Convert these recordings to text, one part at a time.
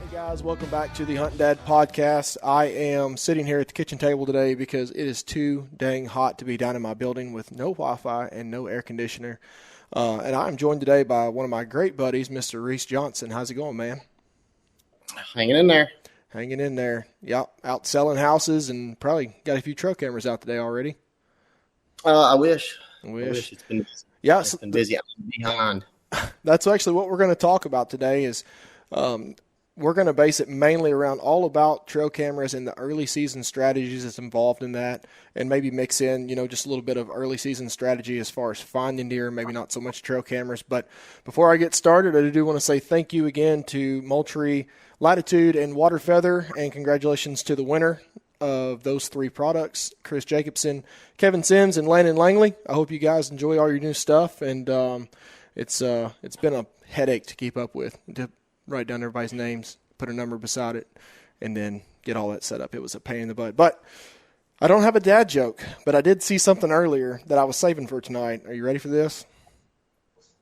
Hey guys, welcome back to the Hunt and Dad podcast. I am sitting here at the kitchen table today because it is too dang hot to be down in my building with no Wi-Fi and no air conditioner. And I'm joined today by one of my great buddies, Mr. Reese Johnson. How's it going, man? Hanging in there. Hanging in there. Yep, out selling houses and probably got a few trail cameras out today already. I wish. It's been busy. Yeah, it's been busy. I'm behind. That's actually what we're going to talk about today is we're going to base it mainly around all about trail cameras and the early season strategies that's involved in that, and maybe mix in, just a little bit of early season strategy as far as finding deer, maybe not so much trail cameras. But before I get started, I do want to say thank you again to Moultrie, Latitude, and Water Feather, and congratulations to the winner of those three products, Chris Jacobson, Kevin Sims, and Landon Langley. I hope you guys enjoy all your new stuff, and it's been a headache to keep up with, to write down everybody's names, put a number beside it, and then get all that set up. It was a pain in the butt. But I don't have a dad joke, but I did see something earlier that I was saving for tonight. Are you ready for this?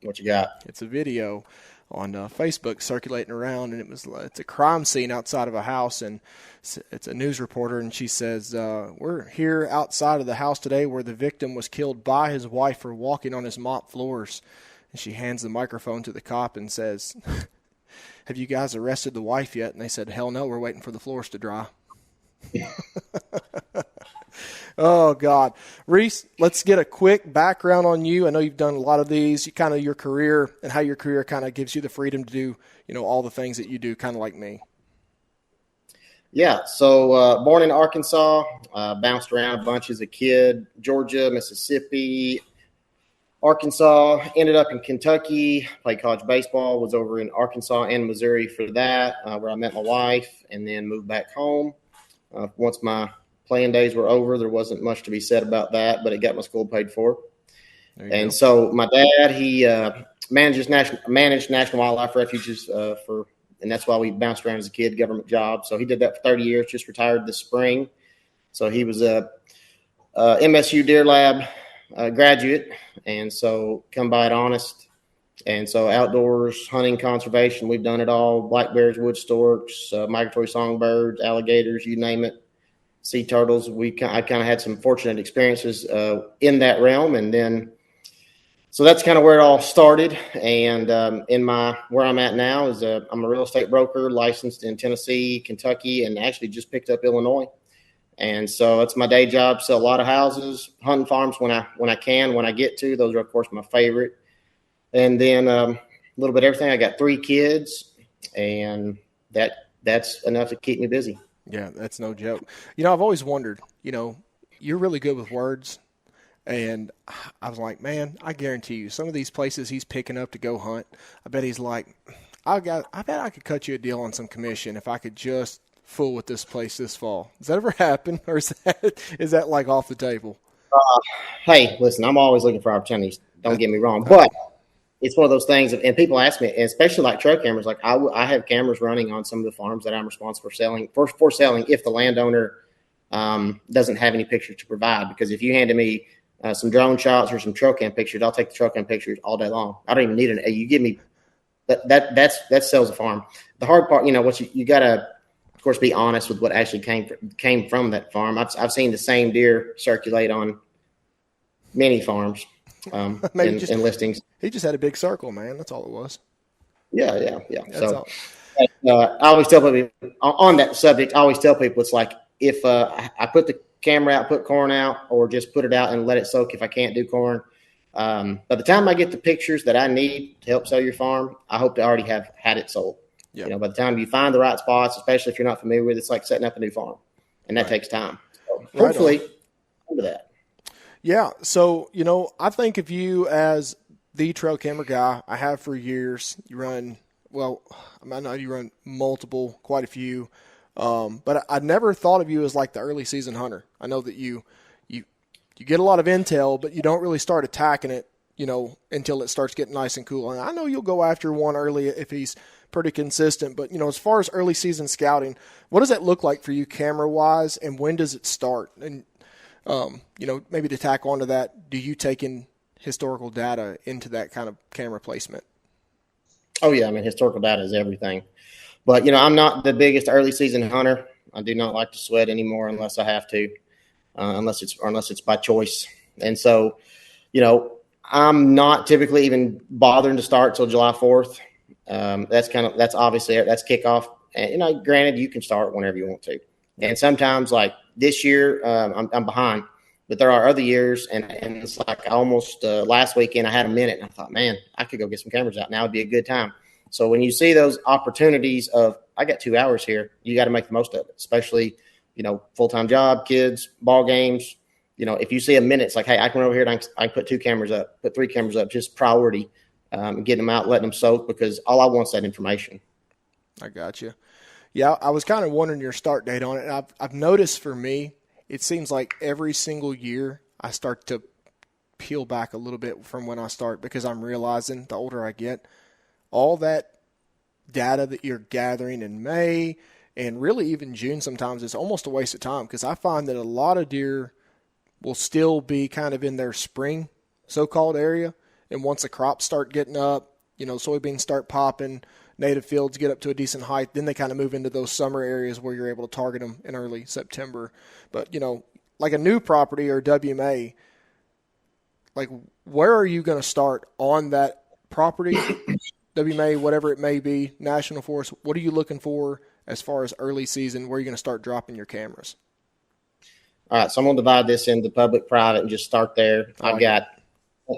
What you got? It's a video on Facebook circulating around, and it's a crime scene outside of a house, and it's a news reporter, and she says, we're here outside of the house today where the victim was killed by his wife for walking on his mop floors. And she hands the microphone to the cop and says, have you guys arrested the wife yet? And they said, hell no, we're waiting for the floors to dry. Oh, God. Reese, let's get a quick background on you. I know you've done a lot of these, kind of your career and how your career kind of gives you the freedom to do, all the things that you do, kind of like me. Yeah, so born in Arkansas, bounced around a bunch as a kid, Georgia, Mississippi, Arkansas, ended up in Kentucky, played college baseball, was over in Arkansas and Missouri for that, where I met my wife, and then moved back home. Once my playing days were over, there wasn't much to be said about that, but it got my school paid for. And so my dad, he managed national wildlife refuges and that's why we bounced around as a kid, government job. So he did that for 30 years, just retired this spring. So he was a MSU Deer Lab graduate, and so come by it honest. And so outdoors, hunting, conservation, we've done it all. Black bears, wood storks, migratory songbirds, alligators, you name it, sea turtles. I kind of had some fortunate experiences in that realm. And then, so that's kind of where it all started. And where I'm at now is I'm a real estate broker licensed in Tennessee, Kentucky, and actually just picked up Illinois. And so it's my day job. Sell a lot of houses, hunting farms when I get to. Those are, of course, my favorite. And then a little bit of everything. I got 3 kids, and that's enough to keep me busy. Yeah, that's no joke. I've always wondered, you're really good with words. And I was like, man, I guarantee you some of these places he's picking up to go hunt, I bet he's like, I bet I could cut you a deal on some commission if I could just fool with this place this fall. Does that ever happen, or is that like off the table? Hey, listen, I'm always looking for opportunities. Don't get me wrong, but it's one of those things. And people ask me, especially like trail cameras. Like I have cameras running on some of the farms that I'm responsible for selling if the landowner doesn't have any pictures to provide. Because if you handed me some drone shots or some trail cam pictures, I'll take the trail cam pictures all day long. I don't even need it. You give me that sells a farm. The hard part, what you gotta, of course, be honest with what actually came from that farm. I've seen the same deer circulate on many farms in listings. He just had a big circle, man. That's all it was. Yeah. So I always tell people on that subject. I always tell people it's like if I put the camera out, put corn out, or just put it out and let it soak if I can't do corn. By the time I get the pictures that I need to help sell your farm, I hope to already have had it sold. Yeah. By the time you find the right spots, especially if you're not familiar with it, it's like setting up a new farm, and that takes time. So hopefully, over that. Yeah. So, I think of you as the trail camera guy. I have for years. You run, I know you run multiple, quite a few. But I never thought of you as like the early season hunter. I know that you get a lot of intel, but you don't really start attacking it, until it starts getting nice and cool. And I know you'll go after one early if he's pretty consistent, but as far as early season scouting, what does that look like for you camera wise, and when does it start? And maybe to tack onto that, do you take in historical data into that kind of camera placement? Oh yeah, historical data is everything. But, I'm not the biggest early season hunter. I do not like to sweat anymore unless I have to, unless it's by choice. And so, I'm not typically even bothering to start till July 4th. That's obviously that's kickoff. And, granted, you can start whenever you want to. And sometimes, like this year, I'm behind. But there are other years, and it's like almost last weekend I had a minute, and I thought, man, I could go get some cameras out. Now would be a good time. So when you see those opportunities of, I got 2 hours here, you got to make the most of it, especially, full-time job, kids, ball games. If you see a minute, it's like, hey, I can run over here and I can put 2 cameras up, put 3 cameras up, just priority, getting them out, letting them soak, because all I want is that information. I got you. Yeah, I was kind of wondering your start date on it. And I've noticed for me, it seems like every single year I start to peel back a little bit from when I start, because I'm realizing the older I get, all that data that you're gathering in May and really even June sometimes is almost a waste of time, because I find that a lot of deer will still be kind of in their spring so-called area. And once the crops start getting up, soybeans start popping, native fields get up to a decent height, then they kind of move into those summer areas where you're able to target them in early September. But, like a new property or WMA, like where are you going to start on that property? WMA, whatever it may be, National Forest, what are you looking for as far as early season? Where are you going to start dropping your cameras? All right, so I'm going to divide this into public, private, and just start there. I've got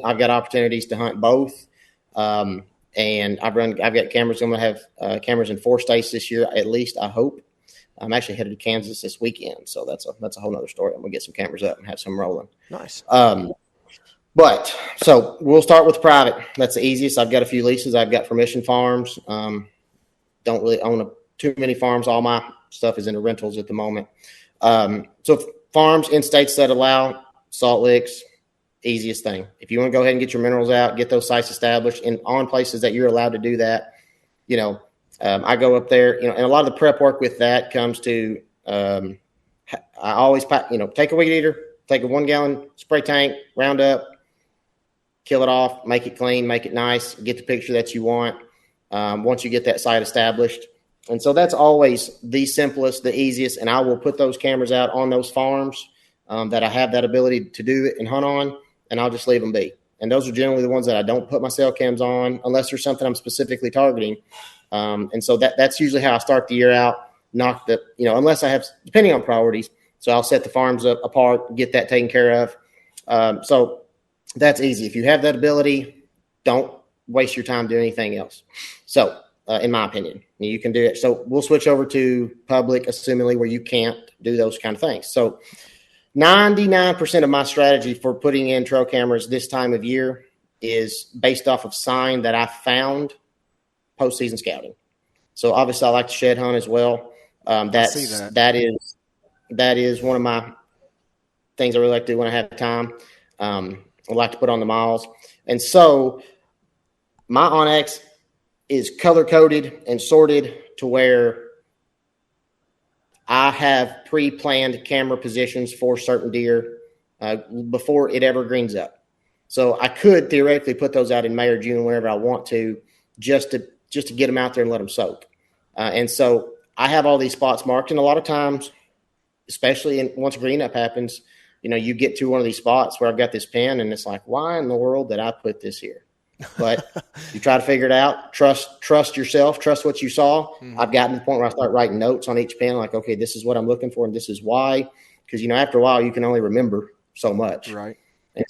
opportunities to hunt both. And I've got cameras. I'm going to have cameras in 4 states this year, at least, I hope. I'm actually headed to Kansas this weekend, so that's a whole nother story. I'm going to get some cameras up and have some rolling. Nice. But so we'll start with private. That's the easiest. I've got a few leases. I've got permission farms. Don't really own too many farms. All my stuff is in the rentals at the moment. So farms in states that allow salt licks, easiest thing. If you want to go ahead and get your minerals out, get those sites established on places that you're allowed to do that, I go up there, and a lot of the prep work with that comes to, I always pack, take a weed eater, take a 1 gallon spray tank, round up, kill it off, make it clean, make it nice, get the picture that you want once you get that site established. And so that's always the simplest, the easiest, and I will put those cameras out on those farms that I have that ability to do it and hunt on, and I'll just leave them be. And those are generally the ones that I don't put my cell cams on unless there's something I'm specifically targeting. And so that's usually how I start the year out, unless I have, depending on priorities. So I'll set the farms up apart, get that taken care of. So that's easy. If you have that ability, don't waste your time doing anything else. So in my opinion, you can do it. So we'll switch over to public, assumingly where you can't do those kind of things. So 99% of my strategy for putting in trail cameras this time of year is based off of sign that I found postseason scouting. So obviously I like to shed hunt as well. That is one of my things I really like to do when I have time. I like to put on the miles. And so my Onyx is color-coded and sorted to where I have pre-planned camera positions for certain deer before it ever greens up. So I could theoretically put those out in May or June whenever I want to, just to get them out there and let them soak. And so I have all these spots marked, and a lot of times, especially once green up happens, you get to one of these spots where I've got this pin, and it's like, why in the world did I put this here? But you try to figure it out. Trust yourself. Trust what you saw. Mm-hmm. I've gotten to the point where I start writing notes on each pin, like, okay, this is what I'm looking for, and this is why. Because after a while, you can only remember so much. Right. And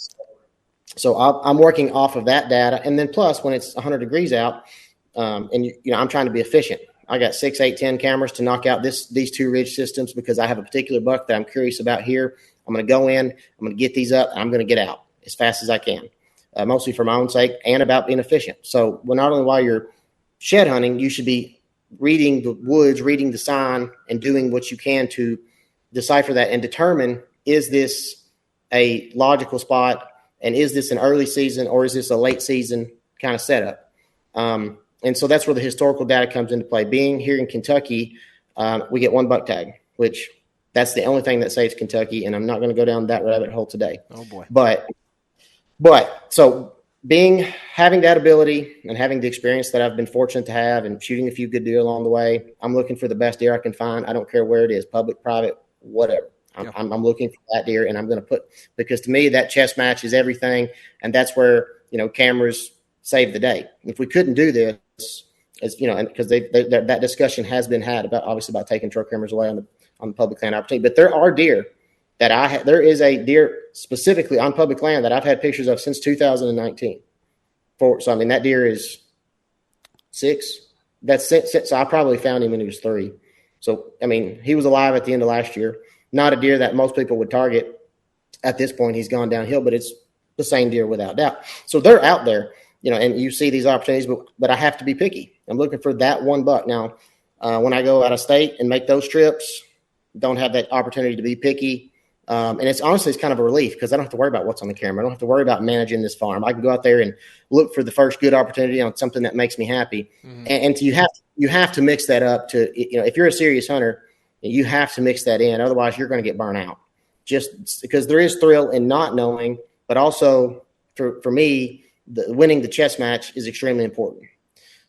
so I'm working off of that data, and then plus when it's 100 degrees out, and I'm trying to be efficient. I got 6, 8, 10 cameras to knock out these 2 ridge systems because I have a particular buck that I'm curious about here. I'm going to go in. I'm going to get these up. And I'm going to get out as fast as I can. Mostly for my own sake and about being efficient. So not only while you're shed hunting, you should be reading the woods, reading the sign, and doing what you can to decipher that and determine, is this a logical spot, and is this an early season or is this a late season kind of setup? And so that's where the historical data comes into play. Being here in Kentucky, we get 1 buck tag, which that's the only thing that saves Kentucky, and I'm not going to go down that rabbit hole today. Oh, boy. But so having that ability and having the experience that I've been fortunate to have and shooting a few good deer along the way, I'm looking for the best deer I can find. I don't care where it is, public, private, whatever. I'm looking for that deer, and I'm going to because to me that chess match is everything, and that's where cameras save the day. If we couldn't do this, as and because that discussion has been had about taking trail cameras away on the public land opportunity, but there are deer that there is a deer specifically on public land that I've had pictures of since 2019. So that deer is 6. That's it. So I probably found him when he was 3. So he was alive at the end of last year. Not a deer that most people would target at this point. He's gone downhill, but it's the same deer without doubt. So they're out there, and you see these opportunities, but I have to be picky. I'm looking for that one buck. Now, when I go out of state and make those trips, don't have that opportunity to be picky. And it's kind of a relief because I don't have to worry about what's on the camera. I don't have to worry about managing this farm. I can go out there and look for the first good opportunity on something that makes me happy. Mm-hmm. And you have to mix that up to, if you're a serious hunter, you have to mix that in. Otherwise you're going to get burnt out just because there is thrill in not knowing, but also for me, winning the chess match is extremely important.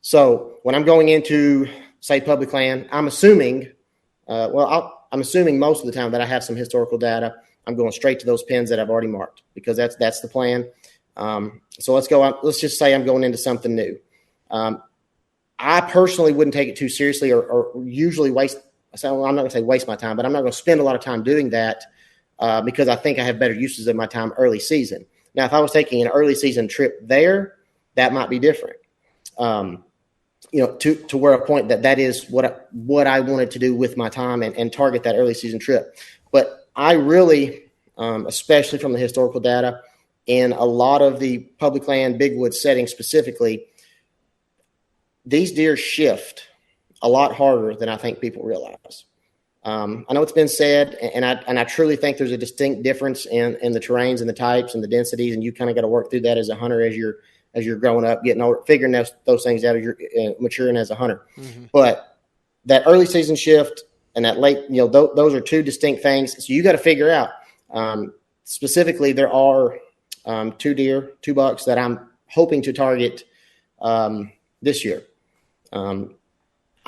So when I'm going into say public land, I'm assuming, I'm assuming most of the time that I have some historical data. I'm going straight to those pins that I've already marked because that's the plan. So let's just say I'm going into something new. I personally wouldn't take it too seriously or usually waste. So I'm not going to say waste my time, but I'm not going to spend a lot of time doing that because I think I have better uses of my time early season. Now, if I was taking an early season trip there, that might be different. To where a point that is what I wanted to do with my time and target that early season trip. But I really, especially from the historical data, in a lot of the public land, big wood settings specifically, these deer shift a lot harder than I think people realize. I know it's been said, and I truly think there's a distinct difference in the terrains and the types and the densities, and you kind of got to work through that as a hunter as you're growing up, getting older, figuring those things out as you're maturing as a hunter. Mm-hmm. But that early season shift and that late, those are two distinct things. So you got to figure out specifically there are 2 bucks that I'm hoping to target this year.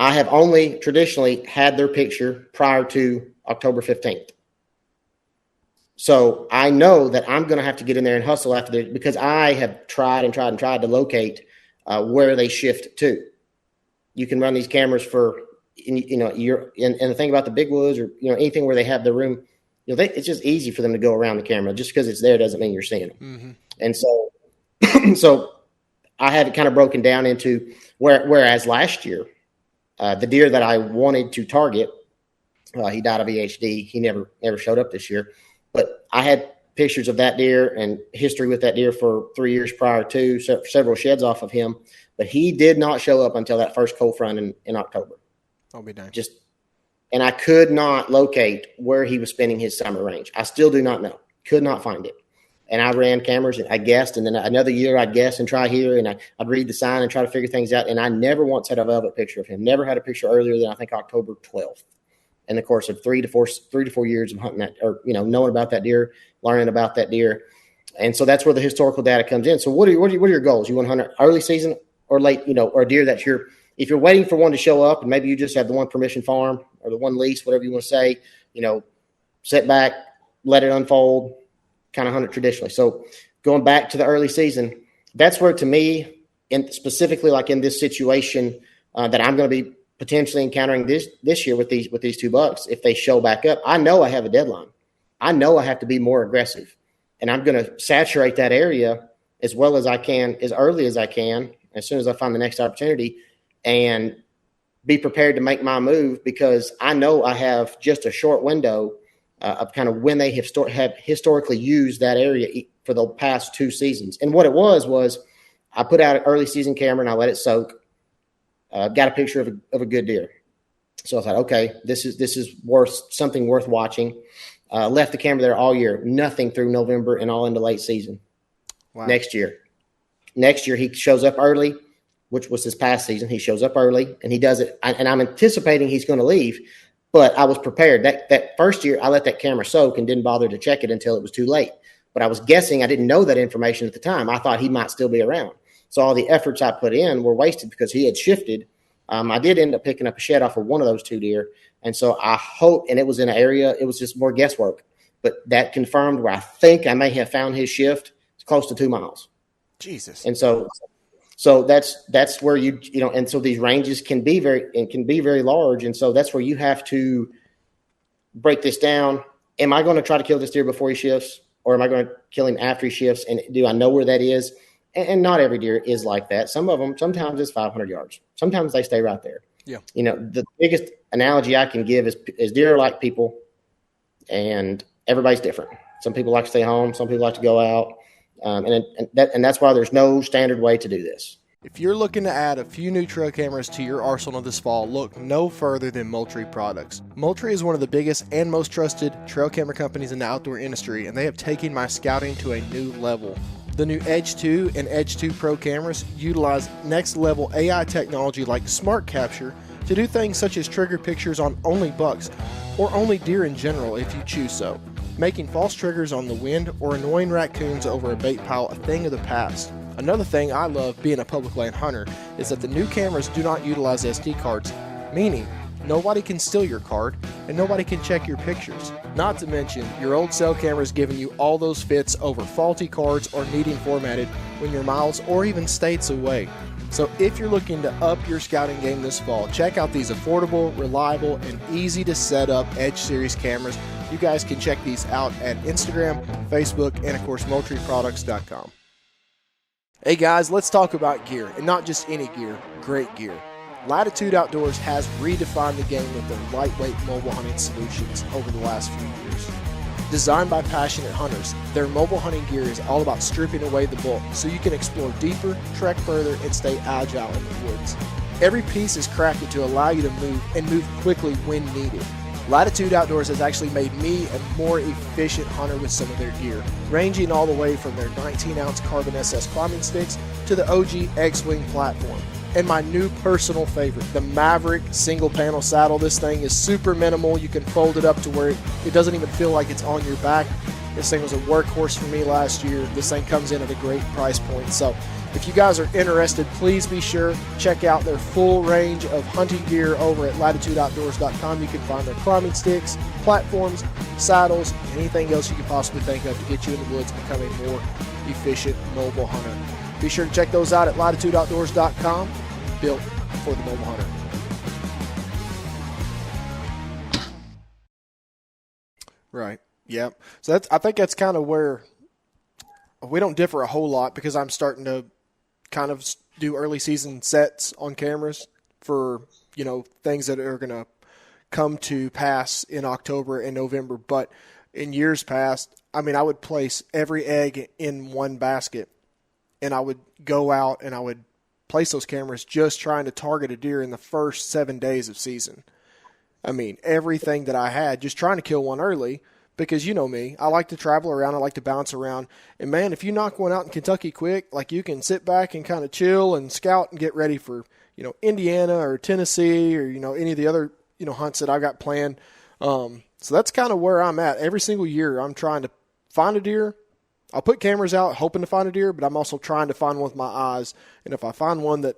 I have only traditionally had their picture prior to October 15th. So I know that I'm going to have to get in there and hustle after this because I have tried to locate where they shift to. You can run these cameras for, and the thing about the big woods or, anything where they have the room, it's just easy for them to go around the camera. Just because it's there doesn't mean you're seeing them. Mm-hmm. And so I had it kind of broken down into whereas last year, the deer that I wanted to target, he died of EHD. He never showed up this year. But I had pictures of that deer and history with that deer for 3 years prior to, several sheds off of him. But he did not show up until that first cold front in October. I'll be done. And I could not locate where he was spending his summer range. I still do not know. Could not find it. And I ran cameras and I guessed. And then another year I'd guess and try here. And I'd read the sign and try to figure things out. And I never once had a velvet picture of him. Never had a picture earlier than I think October 12th. In the course of 3 to 4 years of hunting that, or knowing about that deer, learning about that deer, and so that's where the historical data comes in. So what are your goals? You want to hunt early season or late, or a deer that if you're waiting for one to show up, and maybe you just have the one permission farm or the one lease, whatever you want to say, sit back, let it unfold, kind of hunt it traditionally. So going back to the early season, that's where to me, and specifically like in this situation that I'm going to be potentially encountering this year with these 2 bucks, if they show back up, I know I have a deadline. I know I have to be more aggressive, and I'm going to saturate that area as well as I can, as early as I can, as soon as I find the next opportunity, and be prepared to make my move because I know I have just a short window of kind of when they have historically used that area for the past 2 seasons. And what it was I put out an early season camera and I let it soak. Got a picture of a good deer. So I thought, okay, this is something worth watching. Left the camera there all year, nothing through November and all into late season. Wow. Next year he shows up early, which was his past season. He shows up early and he does it. And I'm anticipating he's going to leave, but I was prepared. That first year I let that camera soak and didn't bother to check it until it was too late. But I was guessing, I didn't know that information at the time. I thought he might still be around. So all the efforts I put in were wasted because he had shifted. I did end up picking up a shed off of one of those 2 deer. And so I hope, and it was in an area, it was just more guesswork. But that confirmed where I think I may have found his shift. It's close to 2 miles. Jesus. And so that's where and so these ranges can be very large. And so that's where you have to break this down. Am I going to try to kill this deer before he shifts, or am I going to kill him after he shifts? And do I know where that is? And not every deer is like that. Some of them, sometimes it's 500 yards. Sometimes they stay right there. Yeah. The biggest analogy I can give is deer are like people, and everybody's different. Some people like to stay home. Some people like to go out. And that's why there's no standard way to do this. If you're looking to add a few new trail cameras to your arsenal this fall, look no further than Moultrie Products. Moultrie is one of the biggest and most trusted trail camera companies in the outdoor industry, and they have taken my scouting to a new level. The new Edge 2 and Edge 2 Pro cameras utilize next level AI technology like Smart Capture to do things such as trigger pictures on only bucks or only deer in general if you choose so, making false triggers on the wind or annoying raccoons over a bait pile a thing of the past. Another thing I love being a public land hunter is that the new cameras do not utilize SD cards, meaning nobody can steal your card and nobody can check your pictures. Not to mention, your old cell camera is giving you all those fits over faulty cards or needing formatted when you're miles or even states away. So if you're looking to up your scouting game this fall, check out these affordable, reliable, and easy to set up Edge series cameras. You guys can check these out at Instagram, Facebook, and of course MoultrieProducts.com. Hey guys, let's talk about gear, and not just any gear, great gear. Latitude Outdoors has redefined the game with their lightweight mobile hunting solutions over the last few years. Designed by passionate hunters, their mobile hunting gear is all about stripping away the bulk so you can explore deeper, trek further, and stay agile in the woods. Every piece is crafted to allow you to move and move quickly when needed. Latitude Outdoors has actually made me a more efficient hunter with some of their gear, ranging all the way from their 19-ounce Carbon SS climbing sticks to the OG X-Wing platform. And my new personal favorite, the Maverick single panel saddle. This thing is super minimal. You can fold it up to where it doesn't even feel like it's on your back. This thing was a workhorse for me last year. This thing comes in at a great price point. So if you guys are interested, please be sure check out their full range of hunting gear over at latitudeoutdoors.com. You can find their climbing sticks, platforms, saddles, and anything else you can possibly think of to get you in the woods and become a more efficient mobile hunter. Be sure to check those out at latitudeoutdoors.com, built for the mobile hunter. Right. Yep. So I think that's kind of where we don't differ a whole lot, because I'm starting to kind of do early season sets on cameras for, things that are going to come to pass in October and November. But in years past, I would place every egg in one basket, and I would go out and I would place those cameras just trying to target a deer in the first 7 days of season. Everything that I had, just trying to kill one early, because you know me, I like to travel around, I like to bounce around. And man, if you knock one out in Kentucky quick, like, you can sit back and kind of chill and scout and get ready for, Indiana or Tennessee or, any of the other, hunts that I've got planned. So that's kind of where I'm at. Every single year I'm trying to find a deer. I'll put cameras out hoping to find a deer, but I'm also trying to find one with my eyes. And if I find one that,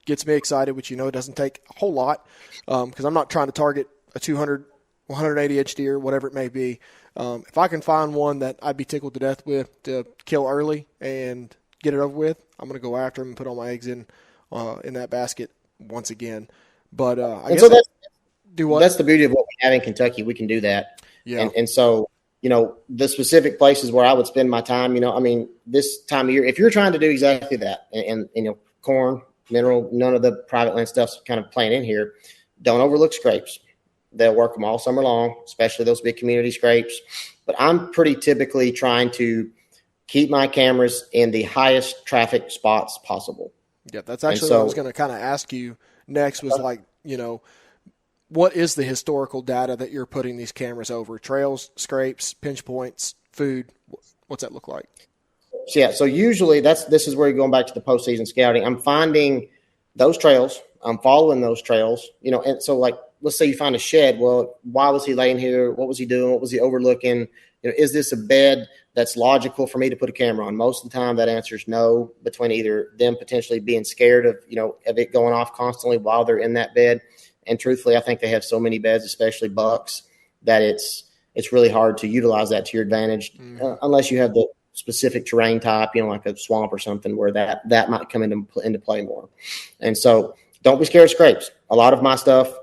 gets me excited, which, it doesn't take a whole lot, because I'm not trying to target a 200, 180-inch deer, whatever it may be. If I can find one that I'd be tickled to death with to kill early and get it over with, I'm going to go after them and put all my eggs in that basket once again. But that's the beauty of what we have in Kentucky. We can do that. Yeah. And so, the specific places where I would spend my time, this time of year, if you're trying to do exactly that, and corn, mineral, none of the private land stuff's kind of playing in here, don't overlook scrapes. They'll work them all summer long, especially those big community scrapes. But I'm pretty typically trying to keep my cameras in the highest traffic spots possible. Yeah, that's actually what I was going to kind of ask you next, was what is the historical data that you're putting these cameras over? Trails, scrapes, pinch points, food? What's that look like? So usually this is where you're going back to the postseason scouting. I'm finding those trails. I'm following those trails, and so let's say you find a shed. Well, why was he laying here? What was he doing? What was he overlooking? Is this a bed that's logical for me to put a camera on? Most of the time that answer is no, between either them potentially being scared of, of it going off constantly while they're in that bed. And truthfully, I think they have so many beds, especially bucks, that it's really hard to utilize that to your advantage, unless you have the specific terrain type, like a swamp or something where that might come into play more. And so don't be scared of scrapes. A lot of my stuff,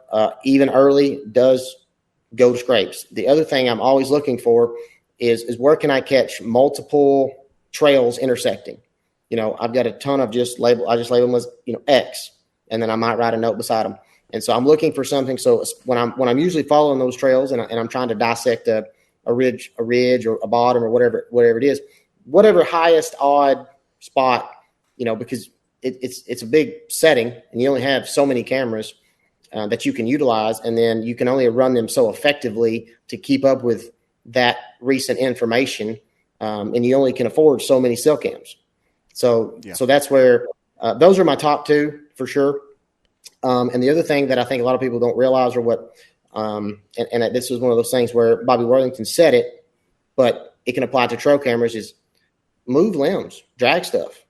even early, does go to scrapes. The other thing I'm always looking for is where can I catch multiple trails intersecting? I've got a ton of I just label them as, X, and then I might write a note beside them. And so I'm looking for something. So when I'm usually following those trails and I'm trying to dissect a ridge or a bottom or whatever it is, whatever highest odd spot, because it's a big setting and you only have so many cameras that you can utilize, and then you can only run them so effectively to keep up with that recent information, and you only can afford so many cell cams. So that's where those are my top two for sure. And the other thing that I think a lot of people don't realize, or what, and this is one of those things where Bobby Worthington said it, but it can apply to trail cameras, is move limbs, drag stuff,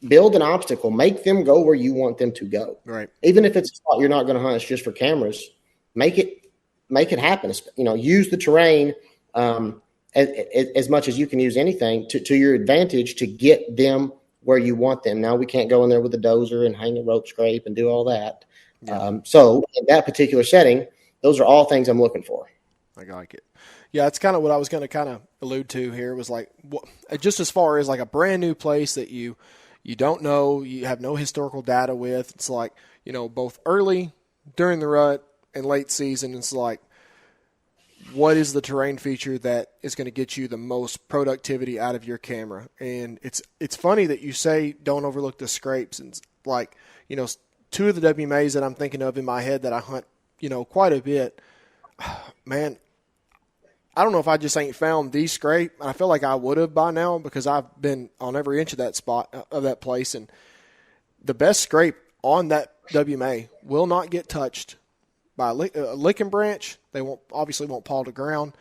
build an obstacle, make them go where you want them to go. Right. Even if it's a spot you're not going to hunt, it's just for cameras, make it happen. Use the terrain as much as you can use anything to your advantage to get them where you want them. Now, we can't go in there with a dozer and hang a rope scrape and do all that. Yeah. So in that particular setting, those are all things I'm looking for. I like it. Yeah, that's kind of what I was going to kind of allude to here, was like, just as far as like a brand new place that you don't know, you have no historical data with. It's like, both early, during the rut, and late season, it's like, what is the terrain feature that is going to get you the most productivity out of your camera? And it's funny that you say don't overlook the scrapes. And like, two of the WMAs that I'm thinking of in my head that I hunt, quite a bit, man, I don't know if I just ain't found the scrape. I feel like I would have by now, because I've been on every inch of that spot, of that place. And the best scrape on that WMA will not get touched by a licking branch. They obviously won't paw to ground.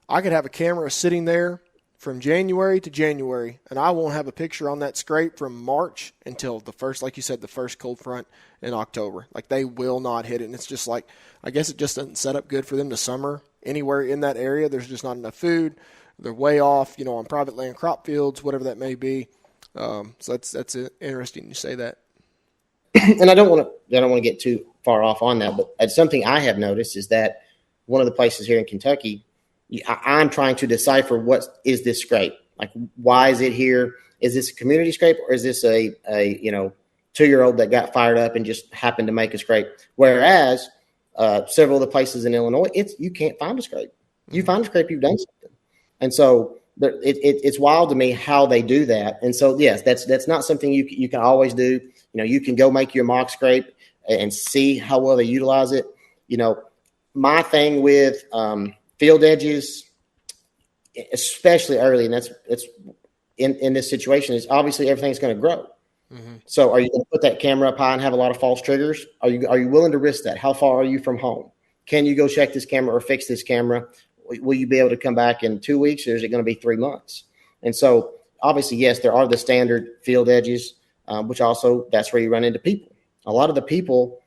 I could have a camera sitting there from January to January, and I won't have a picture on that scrape from March until the first, like you said, the first cold front in October. Like, they will not hit it. And it's just like, I guess it just doesn't set up good for them to summer anywhere in that area. There's just not enough food. They're way off, on private land crop fields, whatever that may be. So that's interesting you say that. And I don't want to get too far off on that, but something I have noticed is that one of the places here in Kentucky, I'm trying to decipher what is this scrape? Like, why is it here? Is this a community scrape, or is this a 2-year-old that got fired up and just happened to make a scrape? Whereas several of the places in Illinois, you can't find a scrape. You find a scrape, you've done something. And so it's wild to me how they do that. And so, yes, that's not something you can always do. You can go make your mock scrape and see how well they utilize it. My thing with field edges, especially early, and it's in this situation, is obviously everything's going to grow. Mm-hmm. So are you going to put that camera up high and have a lot of false triggers? Are you willing to risk that? How far are you from home? Can you go check this camera or fix this camera? Will you be able to come back in 2 weeks, or is it going to be 3 months? And so obviously, yes, there are the standard field edges, which also that's where you run into people. A lot of the people,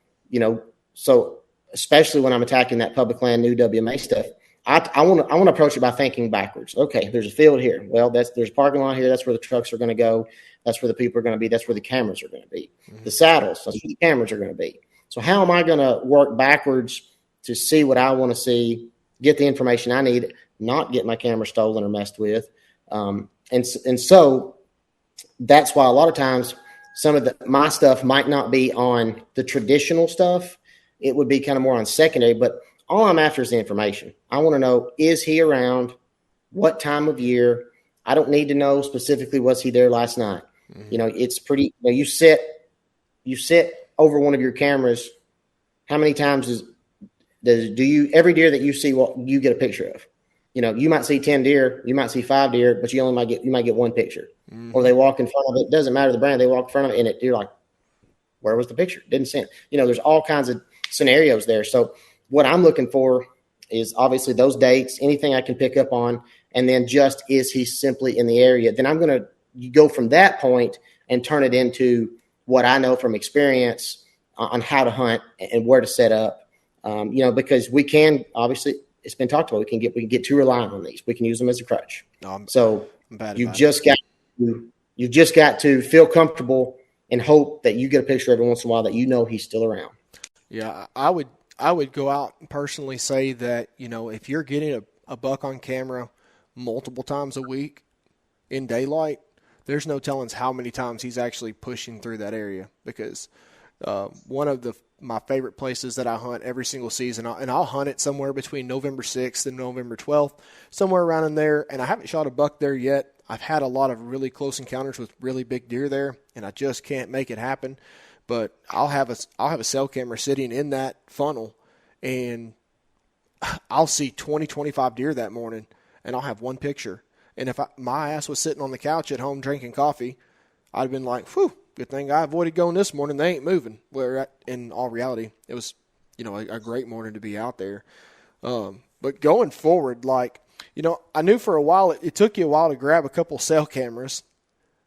so especially when I'm attacking that public land new WMA stuff, I want to approach it by thinking backwards. Okay, there's a field here. Well, there's a parking lot here. That's where the trucks are going to go. That's where the people are going to be. That's where the cameras are going to be. Mm-hmm. The saddles, that's where the cameras are going to be. So how am I going to work backwards to see what I want to see, get the information I need, not get my camera stolen or messed with? And so that's why a lot of times some of my stuff might not be on the traditional stuff. It would be kind of more on secondary, but all I'm after is the information. I want to know, is he around? What time of year? I don't need to know specifically, was he there last night? Mm-hmm. It's pretty, you sit over one of your cameras. How many times do you, every deer that you see, what you get a picture of? You might see 10 deer, you might see 5 deer, but you might get one picture. Mm-hmm. Or they walk in front of it. It doesn't matter the brand. They walk in front of it, and you're like, where was the picture? Didn't see it. There's all kinds of scenarios there. So what I'm looking for is obviously those dates, anything I can pick up on, and then just is he simply in the area. Then I'm going to go from that point and turn it into what I know from experience on how to hunt and where to set up. Because we can obviously, it's been talked about, we can get too reliant on these. We can use them as a crutch. So you've just got to feel comfortable and hope that you get a picture every once in a while that he's still around. Yeah, I would go out and personally say that, if you're getting a buck on camera multiple times a week in daylight, there's no telling how many times he's actually pushing through that area, because one of my favorite places that I hunt every single season, and I'll hunt it somewhere between November 6th and November 12th, somewhere around in there, and I haven't shot a buck there yet. I've had a lot of really close encounters with really big deer there, and I just can't make it happen. But I'll have a cell camera sitting in that funnel, and I'll see 20, 25 deer that morning, and I'll have one picture. And if my ass was sitting on the couch at home drinking coffee, I'd have been like, whew, good thing I avoided going this morning. They ain't moving. Where in all reality, it was, a great morning to be out there. But going forward, I knew for a while it took you a while to grab a couple cell cameras.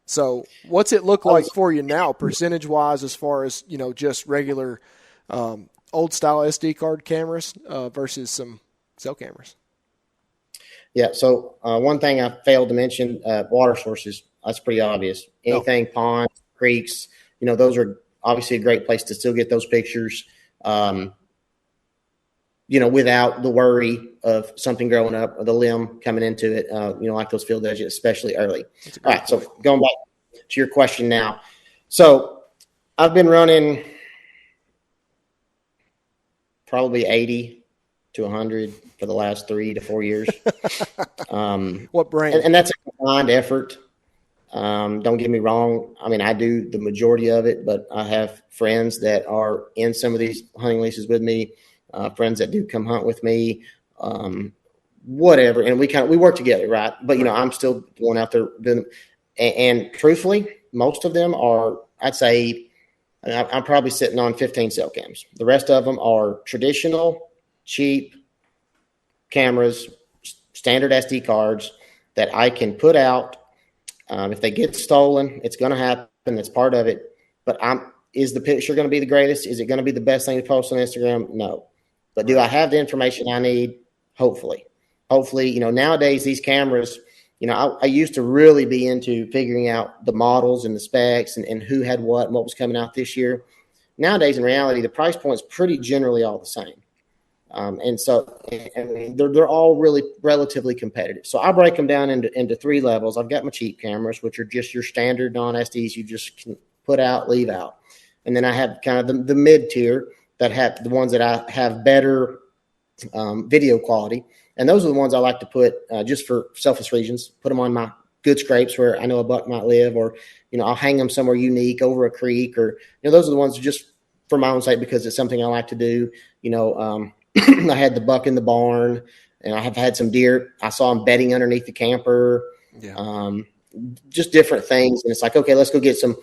So what's it look like for you now, percentage-wise, as far as, just regular old-style SD card cameras versus some cell cameras? Yeah, so one thing I failed to mention, water sources. That's pretty obvious. Anything, ponds, creeks, those are obviously a great place to still get those pictures, without the worry of something growing up or the limb coming into it, like those field edges, especially early. All right, so going back to your question now. So I've been running probably 80 to 100 for the last 3 to 4 years. What brand? And that's a combined effort. Don't get me wrong. I mean, I do the majority of it, but I have friends that are in some of these hunting leases with me, friends that do come hunt with me, whatever. And we work together, right? But, I'm still going out there doing them. And truthfully, most of them are, I'd say, I'm probably sitting on 15 cell cams. The rest of them are traditional, cheap cameras, standard SD cards that I can put out. If they get stolen, it's going to happen. That's part of it. But is the picture going to be the greatest? Is it going to be the best thing to post on Instagram? No. But do I have the information I need? Hopefully. Nowadays these cameras, I used to really be into figuring out the models and the specs and who had what and what was coming out this year. Nowadays, in reality, the price point is pretty generally all the same. And so they're all really relatively competitive. So I break them down into 3 levels. I've got my cheap cameras, which are just your standard non-SDs you just can put out, leave out. And then I have kind of the mid-tier that have the ones that I have better video quality. And those are the ones I like to put just for selfish reasons, put them on my good scrapes where I know a buck might live, or, I'll hang them somewhere unique over a creek, or, those are the ones just for my own sake because it's something I like to do. I had the buck in the barn, and I have had some deer. I saw them bedding underneath the camper, just different things. And it's like, okay, let's get some.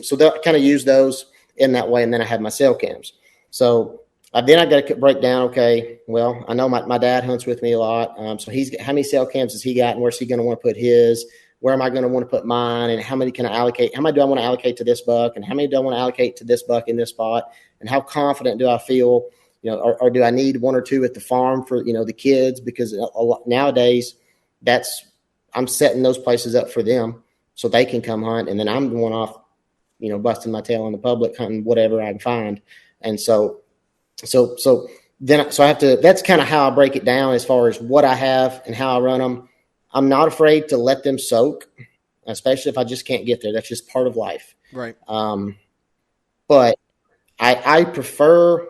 So they'll kind of use those in that way. And then I have my cell cams. So then I got to break down, okay, well, I know my dad hunts with me a lot. So how many cell cams has he got, and where's he going to want to put his? Where am I going to want to put mine? And how many can I allocate? How many do I want to allocate to this buck? And how many do I want to allocate to this buck in this spot? And how confident do I feel? Or do I need 1 or 2 at the farm for, the kids? Because nowadays I'm setting those places up for them so they can come hunt. And then I'm going off, busting my tail in the public, hunting whatever I can find. And so I have to, that's kind of how I break it down as far as what I have and how I run them. I'm not afraid to let them soak, especially if I just can't get there. That's just part of life. Right. But I prefer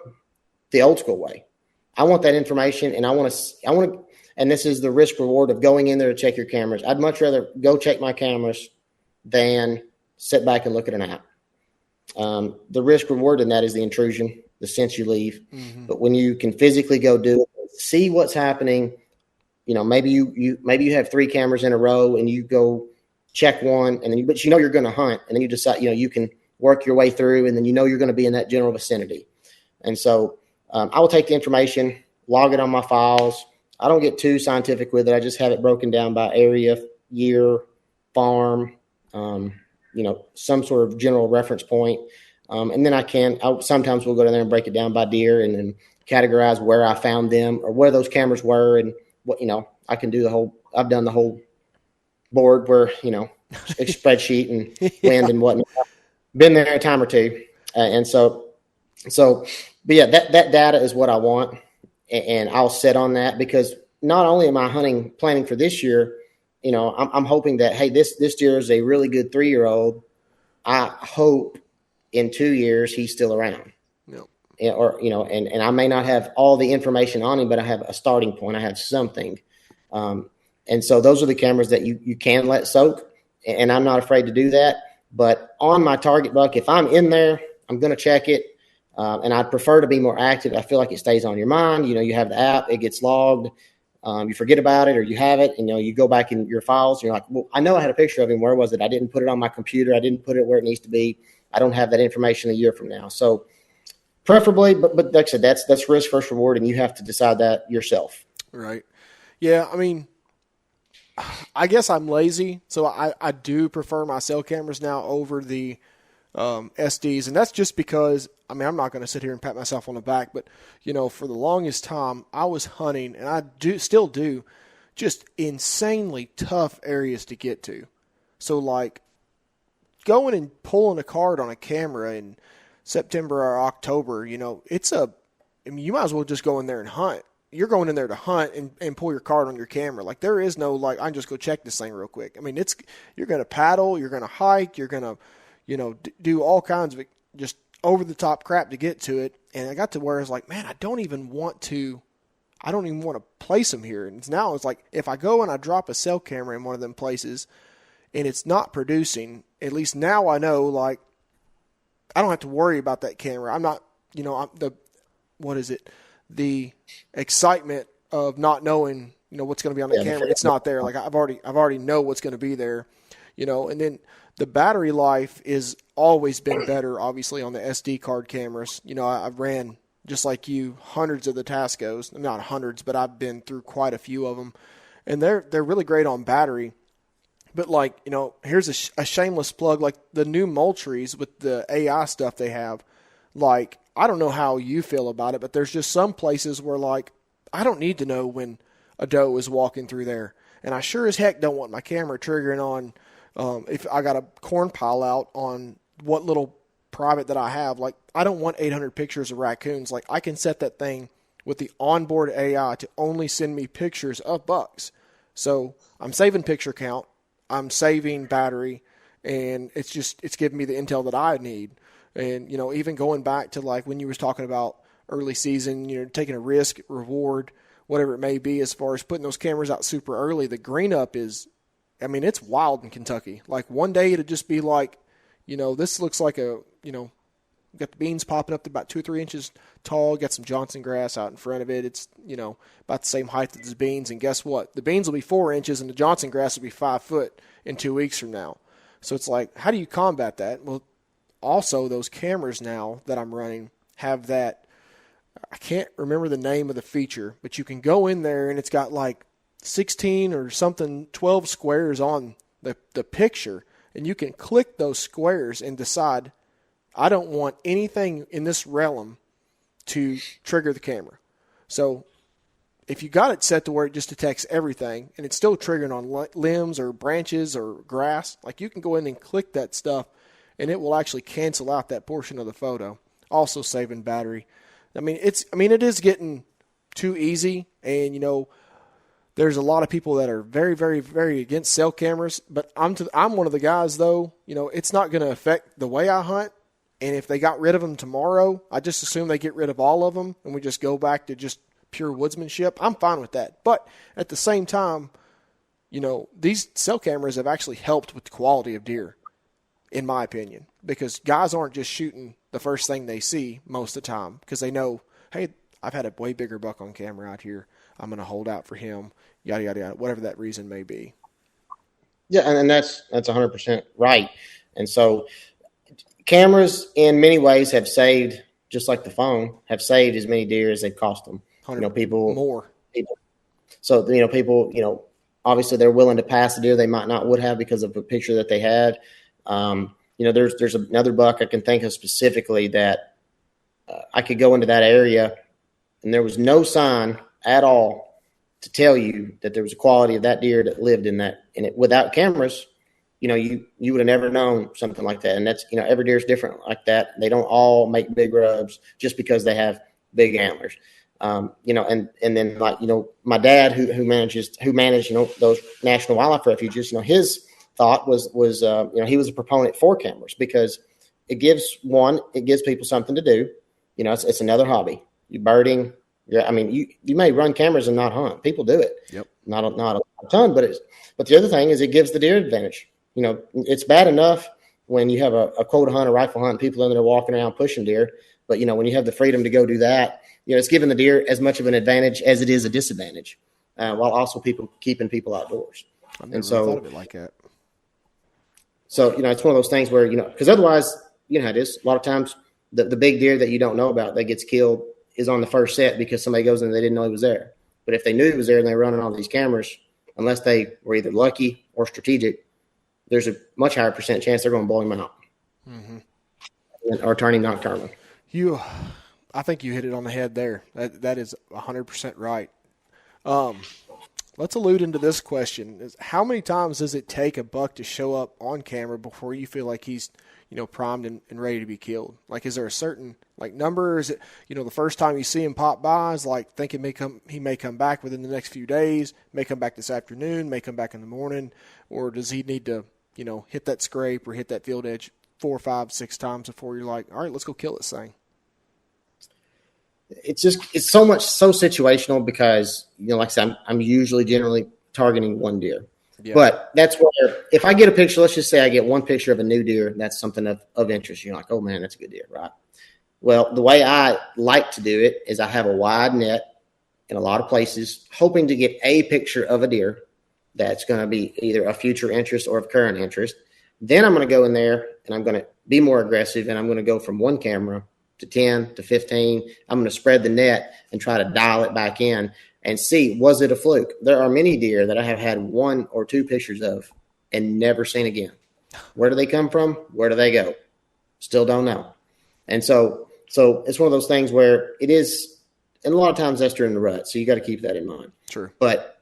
the old school way. I want that information, and I want to, and this is the risk reward of going in there to check your cameras. I'd much rather go check my cameras than sit back and look at an app. The risk reward in that is the intrusion, the sense you leave. Mm-hmm. But when you can physically go do it, see what's happening, maybe you have 3 cameras in a row and you go check one, and then but you're going to hunt, and then you decide, you can work your way through, and then you're going to be in that general vicinity. And so I will take the information, log it on my files. I don't get too scientific with it. I just have it broken down by area, year, farm, some sort of general reference point. And then I sometimes we'll go down there and break it down by deer and then categorize where I found them or where those cameras were and what, I can do I've done the whole board where, a spreadsheet and wind and whatnot. Been there a time or two. But yeah, that data is what I want. And I'll set on that because not only am I planning for this year, I'm hoping that, hey, this deer is a really good 3-year-old. I hope in 2 years he's still around. Yep. And I may not have all the information on him, but I have a starting point. I have something. And so those are the cameras that you can let soak, and I'm not afraid to do that. But on my target buck, if I'm in there, I'm going to check it. And I'd prefer to be more active. I feel like it stays on your mind. You have the app, it gets logged. You forget about it or you have it, and you go back in your files. And you're like, well, I know I had a picture of him. Where was it? I didn't put it on my computer. I didn't put it where it needs to be. I don't have that information a year from now. So preferably, but like I said, that's risk versus reward, and you have to decide that yourself. Right. Yeah, I mean, I guess I'm lazy, so I do prefer my cell cameras now over the SDs, and that's just because, I mean, I'm not going to sit here and pat myself on the back, but, for the longest time, I was hunting, and I still do, just insanely tough areas to get to. So, like, going and pulling a card on a camera in September or October, you might as well just go in there and hunt. You're going in there to hunt and pull your card on your camera. Like, there is no, like, I can just go check this thing real quick. I mean, you're going to paddle, you're going to hike, you're going to, do all kinds of just over-the-top crap to get to it. And I got to where I was like, man, I don't even want to place them here. And now it's like, if I go and I drop a cell camera in one of them places and it's not producing, at least now I know, like, I don't have to worry about that camera. I'm not, the excitement of not knowing, what's going to be on the camera. It's not there. Like, I've already know what's going to be there, and then the battery life is always been better, obviously, on the SD card cameras. I've ran, just like you, hundreds of the Tascos. Not hundreds, but I've been through quite a few of them. And they're really great on battery. But, like, here's a shameless plug. Like, the new Moultries with the AI stuff they have, like, I don't know how you feel about it, but there's just some places where, like, I don't need to know when a doe is walking through there. And I sure as heck don't want my camera triggering on if I got a corn pile out on what little private that I have. Like, I don't want 800 pictures of raccoons. Like, I can set that thing with the onboard AI to only send me pictures of bucks. So I'm saving picture count, I'm saving battery, and it's giving me the intel that I need. And, even going back to, like, when you was talking about early season, taking a risk, reward, whatever it may be, as far as putting those cameras out super early, the green up is, I mean, it's wild in Kentucky. Like, one day it'll just be like, this looks like got the beans popping up to about 2 or 3 inches tall, got some Johnson grass out in front of it. It's, about the same height as the beans. And guess what? The beans will be 4 inches and the Johnson grass will be 5 foot in 2 weeks from now. So it's like, how do you combat that? Well, also, those cameras now that I'm running have that, I can't remember the name of the feature, but you can go in there and it's got like 16 or something, 12 squares on the picture, and you can click those squares and decide, I don't want anything in this realm to trigger the camera. So if you got it set to where it just detects everything and it's still triggering on limbs or branches or grass, like, you can go in and click that stuff and it will actually cancel out that portion of the photo, also saving battery. I mean, it is getting too easy, and, there's a lot of people that are very, very, very against cell cameras, but I'm one of the guys, though, it's not going to affect the way I hunt, and if they got rid of them tomorrow, I just assume they get rid of all of them, and we just go back to just pure woodsmanship. I'm fine with that, but at the same time, these cell cameras have actually helped with the quality of deer, in my opinion, because guys aren't just shooting the first thing they see most of the time because they know, hey, I've had a way bigger buck on camera out here. I'm going to hold out for him, yada, yada, yada, whatever that reason may be. Yeah, and that's 100% right. And so cameras in many ways have saved just like the phone, have saved as many deer as they've cost them. People more. So, people, obviously they're willing to pass a deer they might not would have because of a picture that they had. There's another buck I can think of specifically that I could go into that area and there was no sign at all to tell you that there was a quality of that deer that lived in that. And without cameras, you would have never known something like that. And that's, every deer is different like that. They don't all make big rubs just because they have big antlers. And then my dad who managed those national wildlife refuges, his thought was he was a proponent for cameras because it gives people something to do. It's another hobby. You birding. Yeah, I mean, you may run cameras and not hunt. People do it. Yep. Not a ton, but the other thing is it gives the deer advantage. It's bad enough when you have a quota hunt, a rifle hunt, and people in there walking around pushing deer. But when you have the freedom to go do that, it's giving the deer as much of an advantage as it is a disadvantage, while also keeping people outdoors. I've never thought of it like that. So it's one of those things where because otherwise how it is. A lot of times the big deer that you don't know about that gets killed is on the first set because somebody goes in and they didn't know he was there. But if they knew he was there and they're running all these cameras, unless they were either lucky or strategic, there's a much higher percent chance they're going to blow him out or turn him nocturnal. I think you hit it on the head there. That is 100% right. Let's allude into this question. How many times does it take a buck to show up on camera before you feel like he's, primed and ready to be killed? Like, is there a certain number? Is it, the first time you see him pop by is thinking he may come back within the next few days, may come back this afternoon, may come back in the morning, or does he need to, hit that scrape or hit that field edge 4, 5, 6 times before you're like, all right, let's go kill this thing? It's so situational because, like I said, I'm usually generally targeting one deer. Yeah. But that's where, if I get a picture, let's just say I get one picture of a new deer, that's something of interest. You're like, oh man, that's a good deer, right? Well, the way I like to do it is I have a wide net in a lot of places, hoping to get a picture of a deer that's going to be either a future interest or of current interest. Then I'm going to go in there and I'm going to be more aggressive and I'm going to go from one camera to 10 to 15. I'm going to spread the net and try to dial it back in and see, was it a fluke? There are many deer that I have had 1 or 2 pictures of and never seen again. Where do they come from? Where do they go? Still don't know. And so it's one of those things where it is, and a lot of times that's during the rut. So you got to keep that in mind. Sure. But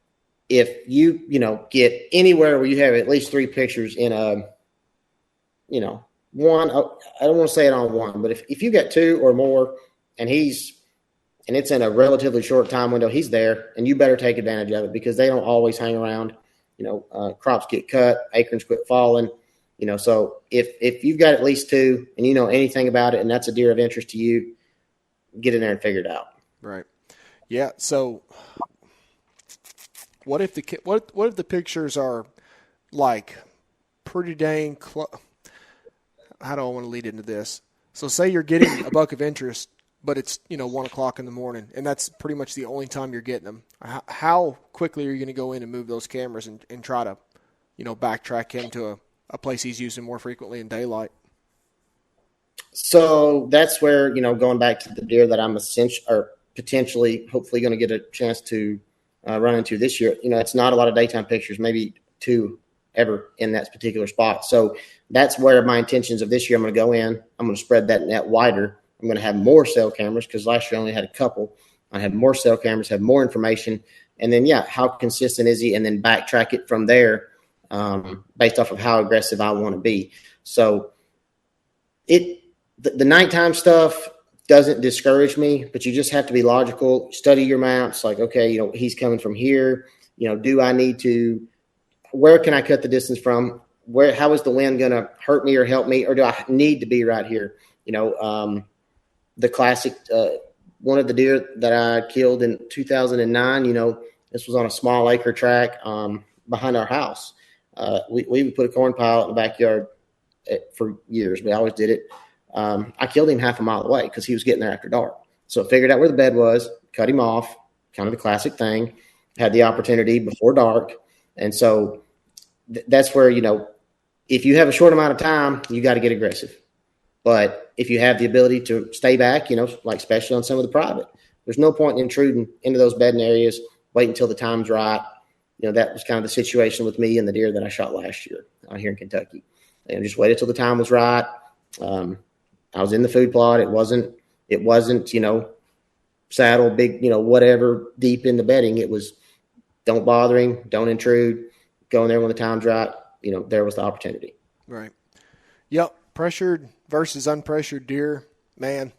if you get anywhere where you have at least 3 pictures in a, one, I don't want to say it on one, but if you got 2 or more and it's in a relatively short time window, he's there and you better take advantage of it because they don't always hang around. Crops get cut, acorns quit falling, so if you've got at least 2 and you know anything about it and that's a deer of interest to you, get in there and figure it out. Right. Yeah. So what if the pictures are pretty dang close? How do I want to lead into this? So say you're getting a buck of interest, but it's 1:00 in the morning, and that's pretty much the only time you're getting them. How quickly are you going to go in and move those cameras and try to, backtrack him to a place he's using more frequently in daylight? So that's where going back to the deer that I'm potentially, hopefully, going to get a chance to run into this year. It's not a lot of daytime pictures, maybe 2 ever in that particular spot. So that's where my intentions of this year. I'm going to go in. I'm going to spread that net wider. I'm going to have more cell cameras because last year I only had a couple. I have more cell cameras, have more information. And then, how consistent is he? And then backtrack it from there based off of how aggressive I want to be. So the nighttime stuff doesn't discourage me, but you just have to be logical, study your maps. Like, okay, he's coming from here. Do I need to, where can I cut the distance from? How is the wind going to hurt me or help me? Or do I need to be right here? The classic, one of the deer that I killed in 2009, this was on a small acre track behind our house. We would put a corn pile in the backyard for years. We always did it. I killed him half a mile away because he was getting there after dark. So I figured out where the bed was, cut him off, kind of the classic thing, had the opportunity before dark. And so that's where, if you have a short amount of time, you got to get aggressive. But if you have the ability to stay back, like especially on some of the private, there's no point in intruding into those bedding areas. Wait until the time's right. That was kind of the situation with me and the deer that I shot last year here in Kentucky. And just waited till the time was right. I was in the food plot. It wasn't, saddle, big, whatever, deep in the bedding. It was don't bother him, don't intrude, go in there when the time's right. There was the opportunity. Right. Yep. Pressured versus unpressured deer, man.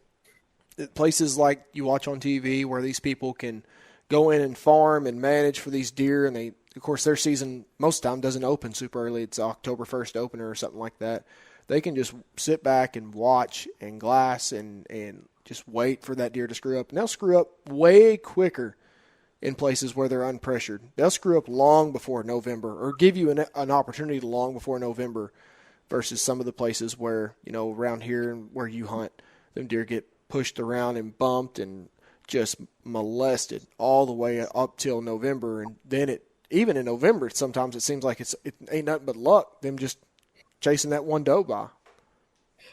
Places like you watch on TV where these people can go in and farm and manage for these deer, and of course, their season most of the time doesn't open super early. It's October 1st opener or something like that. They can just sit back and watch and glass and just wait for that deer to screw up. And they'll screw up way quicker in places where they're unpressured. They'll screw up long before November or give you an opportunity long before November versus some of the places where, around here and where you hunt, them deer get pushed around and bumped and just molested all the way up till November. And then even in November, sometimes it seems like it ain't nothing but luck, them just chasing that one doe by.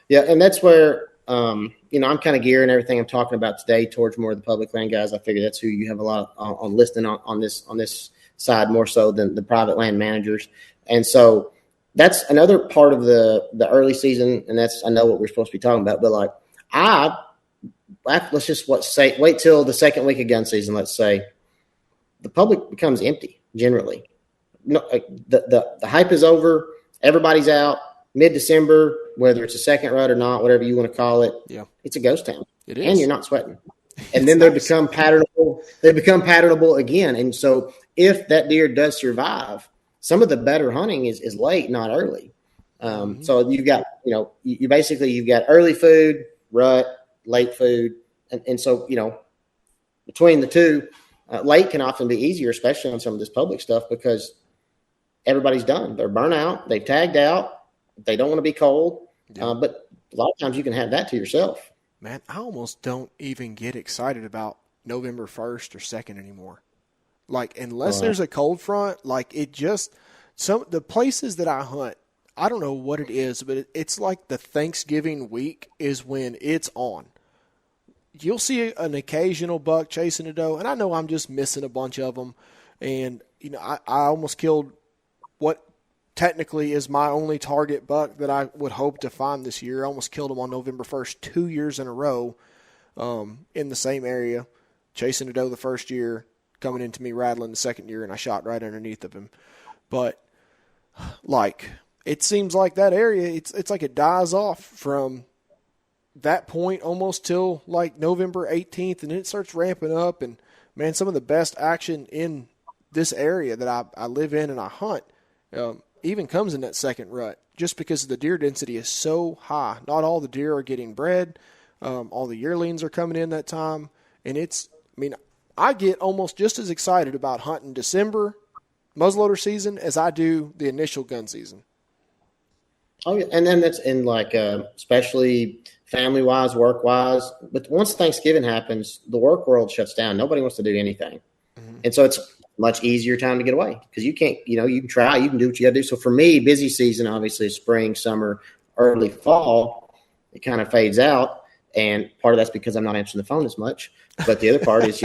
Yeah, and that's where, I'm kind of gearing everything I'm talking about today towards more of the public land guys. I figure that's who you have a lot on listening on this side more so than the private land managers. And so that's another part of the early season, and I know what we're supposed to be talking about, but like let's just wait till the second week of gun season. Let's say the public becomes empty generally. No, the hype is over. Everybody's out. Mid-December, whether it's a second rut or not, whatever you want to call it, It's a ghost town. It is, and you're not sweating. And then they become patternable. They become patternable again. And so, if that deer does survive, some of the better hunting is late, not early. So you've got you've got early food, rut, late food, and so between the two, late can often be easier, especially on some of this public stuff because everybody's done. They're burnt out. They've tagged out. They don't want to be cold. Yeah. But a lot of times you can have that to yourself. Man, I almost don't even get excited about November 1st or 2nd anymore. Like, unless there's a cold front, like the places that I hunt, I don't know what it is, but it's like the Thanksgiving week is when it's on. You'll see an occasional buck chasing a doe, and I know I'm just missing a bunch of them. And, I almost killed what technically is my only target buck that I would hope to find this year. I almost killed him on November 1st 2 years in a row in the same area, chasing a doe the first year, coming into me rattling the second year, and I shot right underneath of him. But, it seems like that area, it's like it dies off from that point almost till, November 18th, and it starts ramping up. And, man, some of the best action in this area that I live in and I hunt even comes in that second rut just because the deer density is so high. Not all the deer are getting bred. All the yearlings are coming in that time. And I get almost just as excited about hunting December muzzleloader season as I do the initial gun season. Oh, yeah. And then that's in especially family-wise, work-wise. But once Thanksgiving happens, the work world shuts down. Nobody wants to do anything. Mm-hmm. And so it's much easier time to get away because you can't, you can try, you can do what you got to do. So for me, busy season, obviously spring, summer, early fall, it kind of fades out. And part of that's because I'm not answering the phone as much. But the other part is,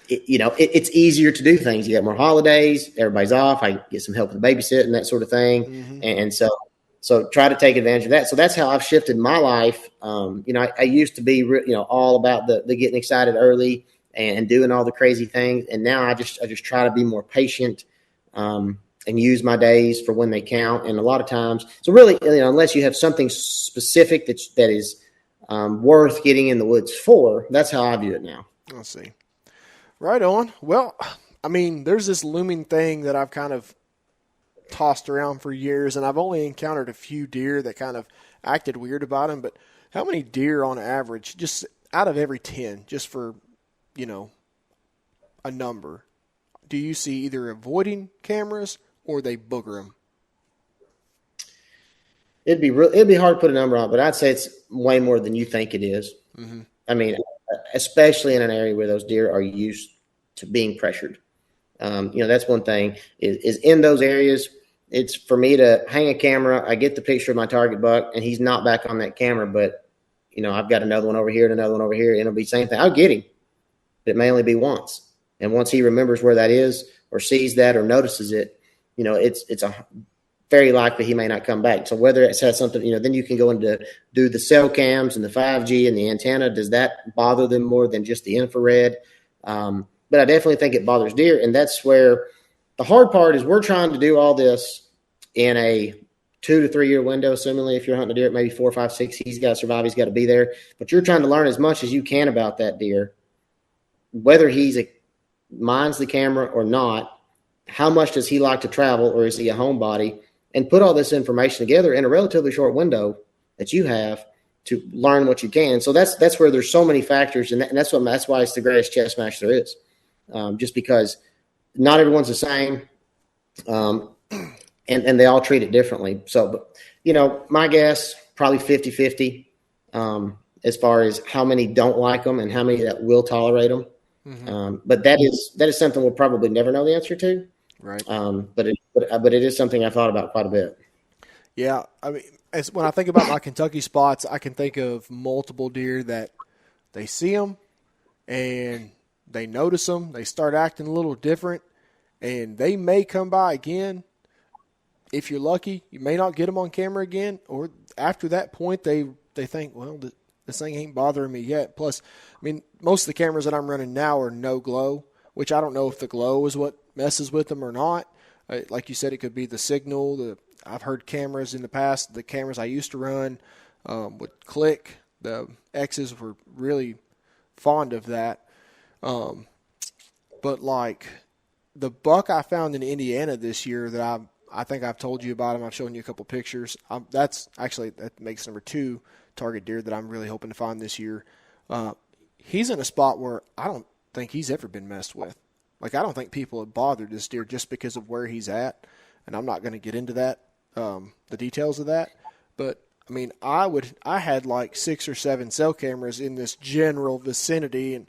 it's easier to do things. You got more holidays, everybody's off. I get some help with babysitting, that sort of thing. Mm-hmm. And so try to take advantage of that. So that's how I've shifted my life. I used to be, all about the getting excited early and doing all the crazy things. And now I just try to be more patient and use my days for when they count. And a lot of times, so really, unless you have something specific that is worth getting in the woods for, that's how I view it now. Let's see. Right on. Well, there's this looming thing that I've kind of tossed around for years, and I've only encountered a few deer that kind of acted weird about them. But how many deer on average, just out of every 10, just for a number, do you see either avoiding cameras or they booger them? It'd be hard to put a number on, but I'd say it's way more than you think it is. Mm-hmm. Especially in an area where those deer are used to being pressured. That's one thing is in those areas. it's for me to hang a camera. I get the picture of my target buck, and he's not back on that camera, but I've got another one over here and another one over here, and it'll be the same thing. I'll get him. It may only be once. And once he remembers where that is or sees that or notices it, it's a very likely he may not come back. So whether it has something, then you can go into do the cell cams and the 5G and the antenna. Does that bother them more than just the infrared? But I definitely think it bothers deer. And that's where the hard part is we're trying to do all this in a 2 to 3 year window, assumingly if you're hunting a deer at maybe 4, 5, 6, he's got to survive, he's got to be there. But you're trying to learn as much as you can about that deer, whether he's minds the camera or not, how much does he like to travel, or is he a homebody, and put all this information together in a relatively short window that you have to learn what you can. So that's where there's so many factors, and that's why it's the greatest chess match there is, just because not everyone's the same, and they all treat it differently. So, but, my guess, probably 50-50 as far as how many don't like them and how many that will tolerate them. Mm-hmm. But that is something we'll probably never know the answer to. Right. But it is something I've thought about quite a bit. Yeah. I mean, when I think about my Kentucky spots, I can think of multiple deer that they see them and they notice them. They start acting a little different, and they may come by again. If you're lucky, you may not get them on camera again, or after that point, they think, well, this thing ain't bothering me yet. Plus, I mean, most of the cameras that I'm running now are no glow, which I don't know if the glow is what messes with them or not. Like you said, it could be the signal. I've heard cameras in the past, the cameras I used to run would click. The X's were really fond of that. But like the buck I found in Indiana this year that I think I've told you about him. I've shown you a couple pictures. That makes number 2 target deer that I'm really hoping to find this year. He's in a spot where I don't think he's ever been messed with. Like, I don't think people have bothered this deer just because of where he's at, and I'm not going to get into that, the details of that. But I mean, I had like 6 or 7 cell cameras in this general vicinity, and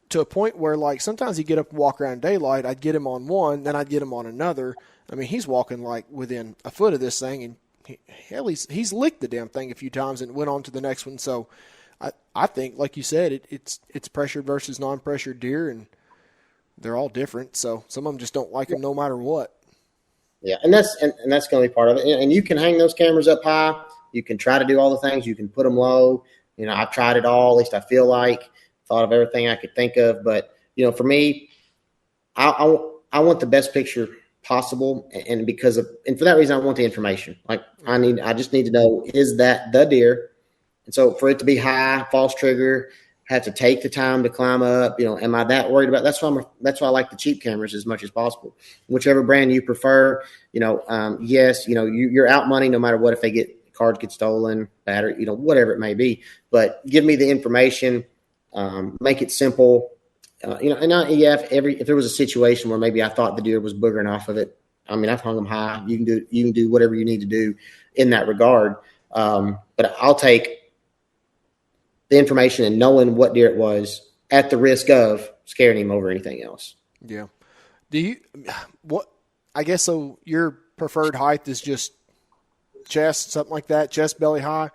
to a point where like sometimes he'd get up and walk around daylight. I'd get him on one, then I'd get him on another. I mean, he's walking like within a foot of this thing, and he's licked the damn thing a few times and went on to the next one. So I think, like you said, it's pressured versus non-pressured deer, and they're all different. So some of them just don't like them no matter what. Yeah, and that's going to be part of it. And you can hang those cameras up high. You can try to do all the things. You can put them low. I've tried it all. At least I feel like thought of everything I could think of. But for me, I want the best picture possible, and for that reason, I want the information. Like I just need to know, is that the deer? And so for it to be high, false trigger, have to take the time to climb up. Am I that worried about? That's why I like the cheap cameras as much as possible. Whichever brand you prefer, yes, you're out money no matter what. If cards get stolen, battery, whatever it may be. But give me the information, make it simple. If there was a situation where maybe I thought the deer was boogering off of it, I mean, I've hung them high. You can do whatever you need to do in that regard. But I'll take the information and knowing what deer it was at the risk of scaring him over anything else. Yeah. I guess so your preferred height is just chest, something like that, chest, belly high.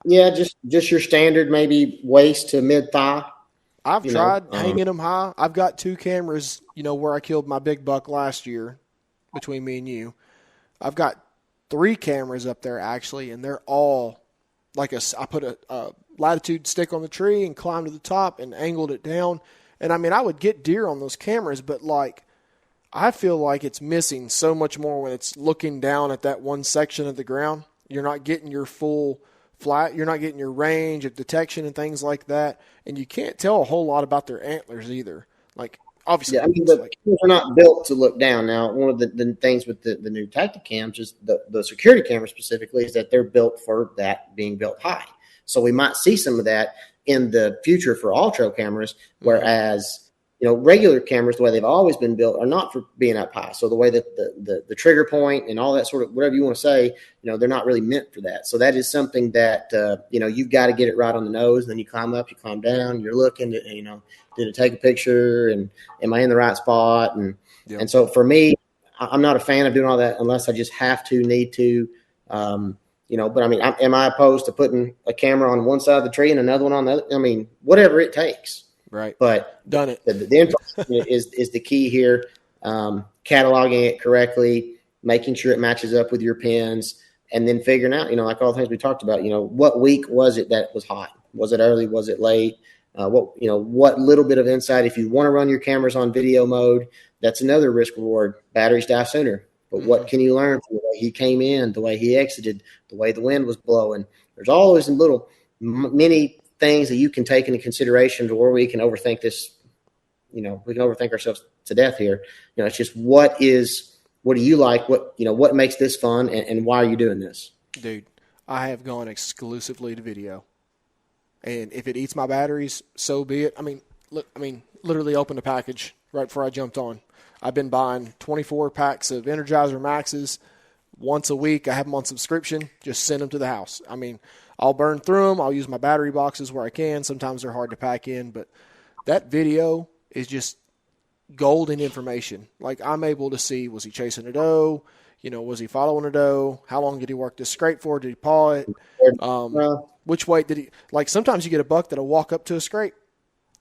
Just your standard, maybe waist to mid thigh. I've tried hanging them high. I've got 2 cameras, where I killed my big buck last year between me and you. I've got 3 cameras up there actually, and they're all like I put a latitude stick on the tree and climbed to the top and angled it down. And I mean, I would get deer on those cameras, but like, I feel like it's missing so much more when it's looking down at that one section of the ground. You're not getting your full flat. You're not getting your range of detection and things like that. And you can't tell a whole lot about their antlers either. Like, obviously, yeah, I mean, they're not built to look down. Now, one of the things with the new tactic cams is the security camera specifically is that they're built for that being built high. So we might see some of that in the future for all trail cameras, whereas regular cameras, the way they've always been built, are not for being up high. So the way that the trigger point and all that sort of whatever you want to say, they're not really meant for that. So that is something that you've got to get it right on the nose. And then you climb up, you climb down, you're looking, did it take a picture, and am I in the right spot? And so for me, I'm not a fan of doing all that unless I just have to, need to. But I mean, am I opposed to putting a camera on one side of the tree and another one on the other? I mean, whatever it takes. Right. But Done it. The information is the key here. Cataloging it correctly, making sure it matches up with your pins, and then figuring out, like all the things we talked about, what week was it that was hot? Was it early? Was it late? What little bit of insight, if you want to run your cameras on video mode, that's another risk reward. Batteries die sooner. But what can you learn from the way he came in, the way he exited, the way the wind was blowing? There's always little many things that you can take into consideration to where we can overthink this. We can overthink ourselves to death here. It's just what do you like? What makes this fun, and why are you doing this? Dude, I have gone exclusively to video. And if it eats my batteries, so be it. Literally opened a package right before I jumped on. I've been buying 24 packs of Energizer Maxes once a week. I have them on subscription. Just send them to the house. I'll burn through them. I'll use my battery boxes where I can. Sometimes they're hard to pack in. But that video is just golden information. Like, I'm able to see, was he chasing a doe? Was he following a doe? How long did he work this scrape for? Did he paw it? Which way did he? Like, sometimes you get a buck that'll walk up to a scrape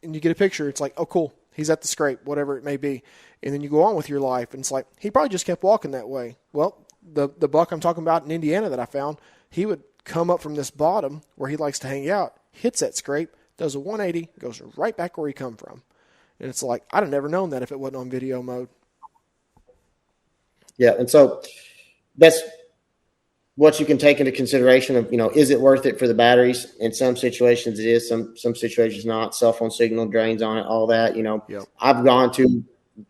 and you get a picture. It's like, oh, cool. He's at the scrape, whatever it may be. And then you go on with your life, and it's like, he probably just kept walking that way. Well, the buck I'm talking about in Indiana that I found, he would come up from this bottom where he likes to hang out, hits that scrape, does a 180, goes right back where he come from. And it's like, I'd have never known that if it wasn't on video mode. Yeah, and so that's what you can take into consideration of, is it worth it for the batteries? In some situations it is, some situations not. Cell phone signal drains on it, all that. Yep. I've gone to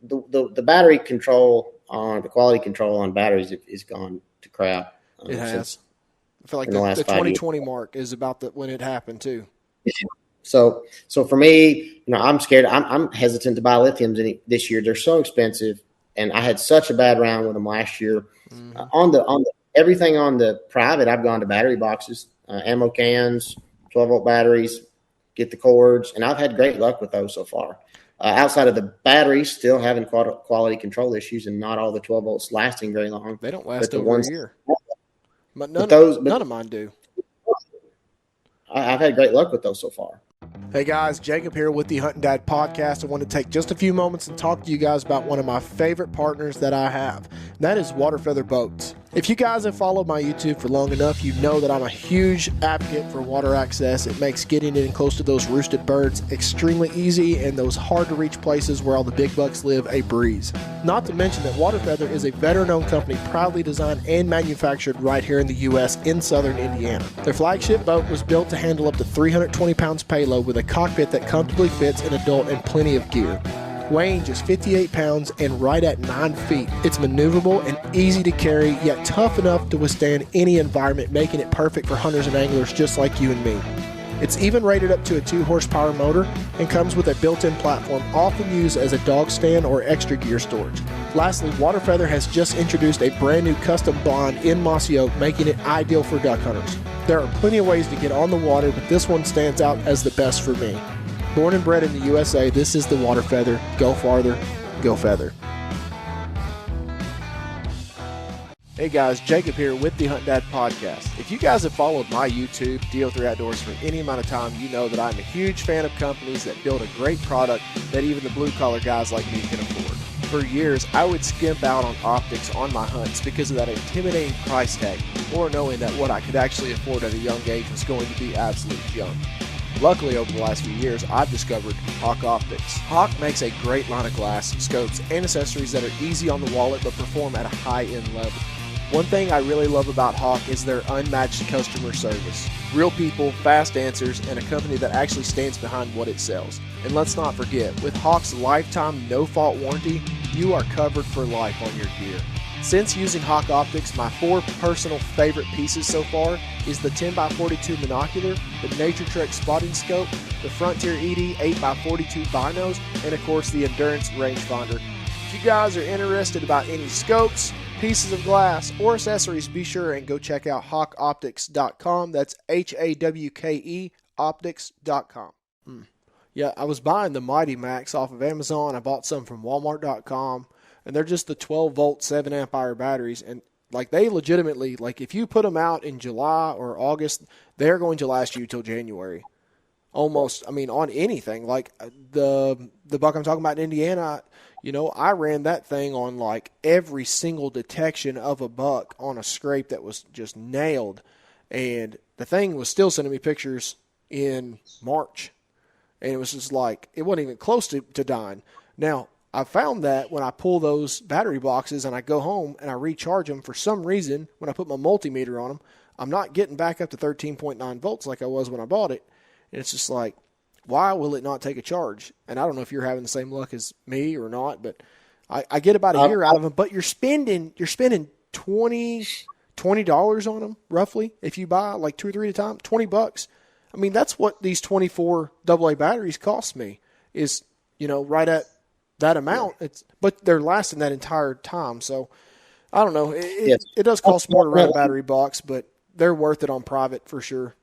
the battery control on the quality control on batteries is gone to crap. It has. I feel like the 2020 mark is about when it happened too. So for me, I'm scared. I'm hesitant to buy lithiums this year. They're so expensive, and I had such a bad round with them last year. On the everything on the private, I've gone to battery boxes, ammo cans, 12-volt batteries, get the cords, and I've had great luck with those so far. Outside of the batteries, still having quality control issues, and not all the 12 volts lasting very long. They don't last over a year. But none of mine do. I've had great luck with those so far. Hey guys, Jacob here with the Hunting Dad Podcast. I want to take just a few moments and talk to you guys about one of my favorite partners that I have, and that is Waterfeather Boats. If you guys have followed my YouTube for long enough, you know that I'm a huge advocate for water access. It makes getting in close to those roosted birds extremely easy, and those hard to reach places where all the big bucks live a breeze. Not to mention that Waterfeather is a veteran-owned company proudly designed and manufactured right here in the U.S. in southern Indiana. Their flagship boat was built to handle up to 320 pounds payload with a cockpit that comfortably fits an adult and plenty of gear. Weighing just 58 pounds and right at 9 feet, it's maneuverable and easy to carry, yet tough enough to withstand any environment, making it perfect for hunters and anglers just like you and me. It's even rated up to a 2-horsepower motor and comes with a built-in platform often used as a dog stand or extra gear storage. Lastly, Waterfeather has just introduced a brand new custom bond in mossy oak, making it ideal for duck hunters. There are plenty of ways to get on the water, but this one stands out as the best for me. Born and bred in the USA, this is the Waterfeather. Go farther, go feather. Hey guys, Jacob here with the Hunt Dad Podcast. If you guys have followed my YouTube, DO3 Outdoors, for any amount of time, you know that I'm a huge fan of companies that build a great product that even the blue-collar guys like me can afford. For years, I would skimp out on optics on my hunts because of that intimidating price tag, or knowing that what I could actually afford at a young age was going to be absolute junk. Luckily, over the last few years, I've discovered Hawk Optics. Hawk makes a great line of glass, scopes, and accessories that are easy on the wallet but perform at a high-end level. One thing I really love about Hawk is their unmatched customer service. Real people, fast answers, and a company that actually stands behind what it sells. And let's not forget, with Hawk's lifetime no-fault warranty, you are covered for life on your gear. Since using Hawk Optics, my 4 personal favorite pieces so far is the 10x42 monocular, the Nature Trek spotting scope, the Frontier ED 8x42 binos, and of course the Endurance rangefinder. If you guys are interested about any scopes, pieces of glass, or accessories, be sure and go check out hawkoptics.com. That's HAWKE optics.com. Yeah, I was buying the Mighty Max off of Amazon. I bought some from walmart.com. and they're just the 12-volt, 7 amp hour batteries. And like they legitimately, like if you put them out in July or August, they're going to last you till January. Almost, I mean, on anything. Like the buck I'm talking about in Indiana, I ran that thing on like every single detection of a buck on a scrape that was just nailed. And the thing was still sending me pictures in March. And it was just like, it wasn't even close to dying. Now, I found that when I pull those battery boxes and I go home and I recharge them, for some reason, when I put my multimeter on them, I'm not getting back up to 13.9 volts like I was when I bought it. And it's just like, why will it not take a charge? And I don't know if you're having the same luck as me or not, but I get about a year out of them. But you're spending $20 on them roughly if you buy like 2 or 3 at a time. $20. I mean, that's what these 24 AA batteries cost me. Is right at that amount. But they're lasting that entire time. So I don't know. It does cost more to run a battery box, but they're worth it on private for sure.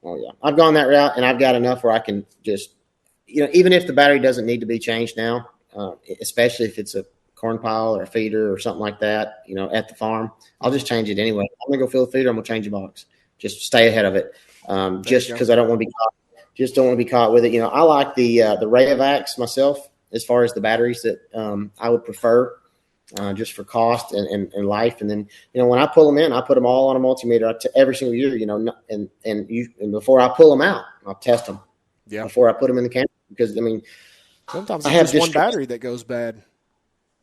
Oh, yeah. I've gone that route, and I've got enough where I can just, even if the battery doesn't need to be changed now, especially if it's a corn pile or a feeder or something like that, at the farm, I'll just change it anyway. I'm going to go fill the feeder. I'm going to change the box. Just stay ahead of it. Just because I don't want to be caught. Just don't want to be caught with it. I like the Rayovacs myself as far as the batteries that I would prefer. Just for cost and life. And then, when I pull them in, I put them all on a multimeter every single year, and before I pull them out, I'll test them before I put them in the camera, because sometimes it's just one battery that goes bad.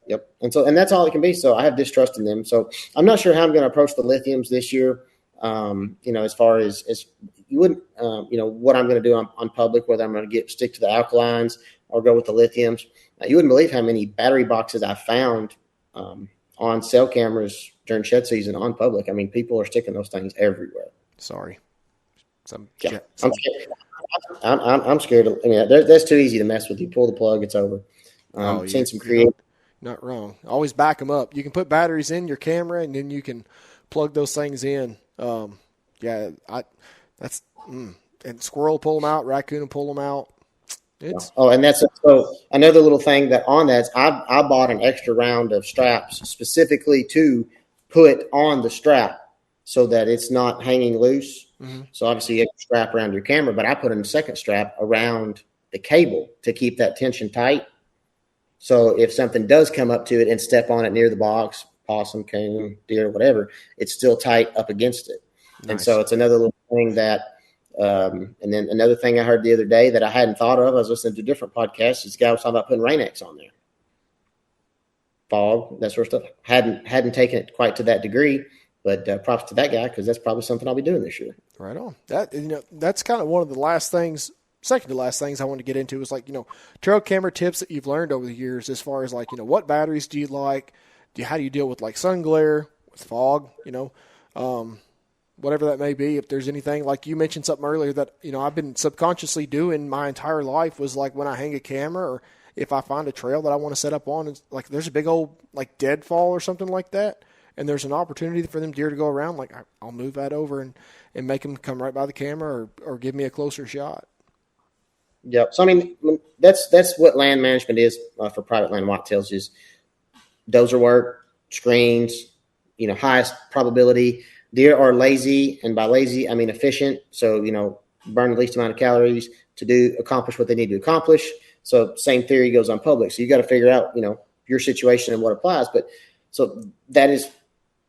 Yep. And that's all it can be. So I have distrust in them. So I'm not sure how I'm going to approach the lithiums this year. As far as you wouldn't, what I'm going to do on public, whether I'm going to stick to the alkalines or go with the lithiums. You wouldn't believe how many battery boxes I found on cell cameras during shed season on public. I mean, people are sticking those things everywhere. Sorry. I'm scared. I'm scared. That's too easy to mess with. You pull the plug, it's over. Seen some creative. Not wrong. Always back them up. You can put batteries in your camera, and then you can plug those things in. And squirrel pull them out, raccoon pull them out. And that's so another little thing that on that is I bought an extra round of straps specifically to put on the strap so that it's not hanging loose. Mm-hmm. So obviously you have a strap around your camera, but I put in a second strap around the cable to keep that tension tight. So if something does come up to it and step on it near the box, possum, coon, deer, whatever, it's still tight up against it. Nice. And so it's another little thing that. And then another thing I heard the other day that I hadn't thought of, I was listening to a different podcast. This guy was talking about putting Rain-X on there, fog, that sort of stuff. Hadn't taken it quite to that degree, but props to that guy, because that's probably something I'll be doing this year. Right on. That's kind of one of the last things, second to last things I want to get into is trail camera tips that you've learned over the years, as far as what batteries do you like? How do you deal with sun glare, with fog? Whatever that may be, if there's anything, like you mentioned something earlier that, I've been subconsciously doing my entire life, was when I hang a camera, or if I find a trail that I want to set up on, and there's a big old deadfall or something like that, and there's an opportunity for them deer to go around, I'll move that over and make them come right by the camera or give me a closer shot. Yep. So, that's what land management is for private land whitetails, is dozer work, screens, highest probability. Deer are lazy, and by lazy, I mean efficient. So, burn the least amount of calories to accomplish what they need to accomplish. So same theory goes on public. So you got to figure out, your situation and what applies. But so that is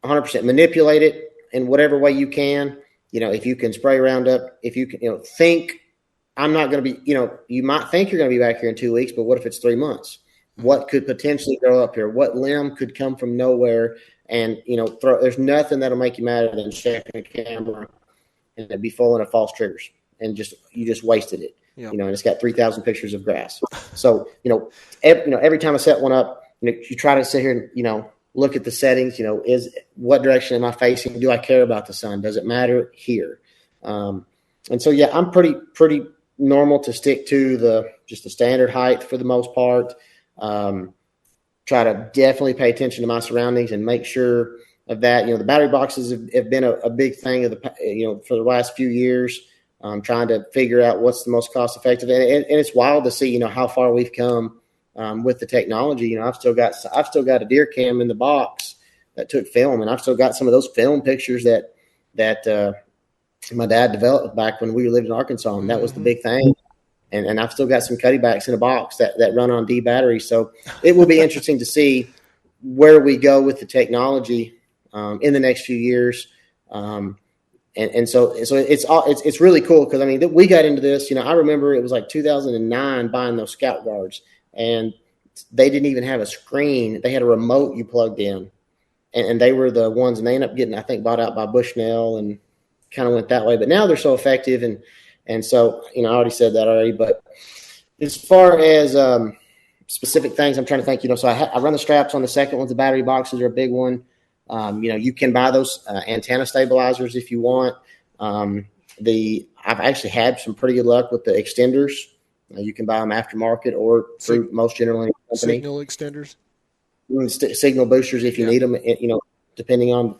100% manipulate it in whatever way you can. If you can spray Roundup, if you can, think I'm not going to be, you might think you're going to be back here in 2 weeks, but what if it's 3 months? What could potentially grow up here? What limb could come from nowhere? And, there's nothing that'll make you madder than checking a camera and it'd be full of false triggers, and you just wasted it. Yep. And it's got 3,000 pictures of grass. So, every time I set one up, you try to sit here and, look at the settings, what direction am I facing? Do I care about the sun? Does it matter here? And so, yeah, I'm pretty normal to stick to the standard height for the most part. Try to definitely pay attention to my surroundings and make sure of that. The battery boxes have been a big thing of for the last few years. Trying to figure out what's the most cost effective, and it's wild to see how far we've come with the technology. You know, I've still got a deer cam in the box that took film, and I've still got some of those film pictures that my dad developed back when we lived in Arkansas, and that was the big thing. And I've still got some Cuddybacks in a box that run on D batteries. So it will be interesting to see where we go with the technology in the next few years. And so it's really cool because, I mean, we got into this. You know, I remember it was like 2009 buying those Scout Guards, and they didn't even have a screen. They had a remote you plugged in, and they were the ones, and they ended up getting, I think, bought out by Bushnell and kind of went that way. But now they're so effective, and so, you know, I already said that already. But as far as specific things, I'm trying to think. You know, so I run the straps on the second one. The battery boxes are a big one. You know, you can buy those antenna stabilizers if you want. I've actually had some pretty good luck with the extenders. You can buy them aftermarket or through most general company. Signal extenders, signal boosters if you need them. You know, depending on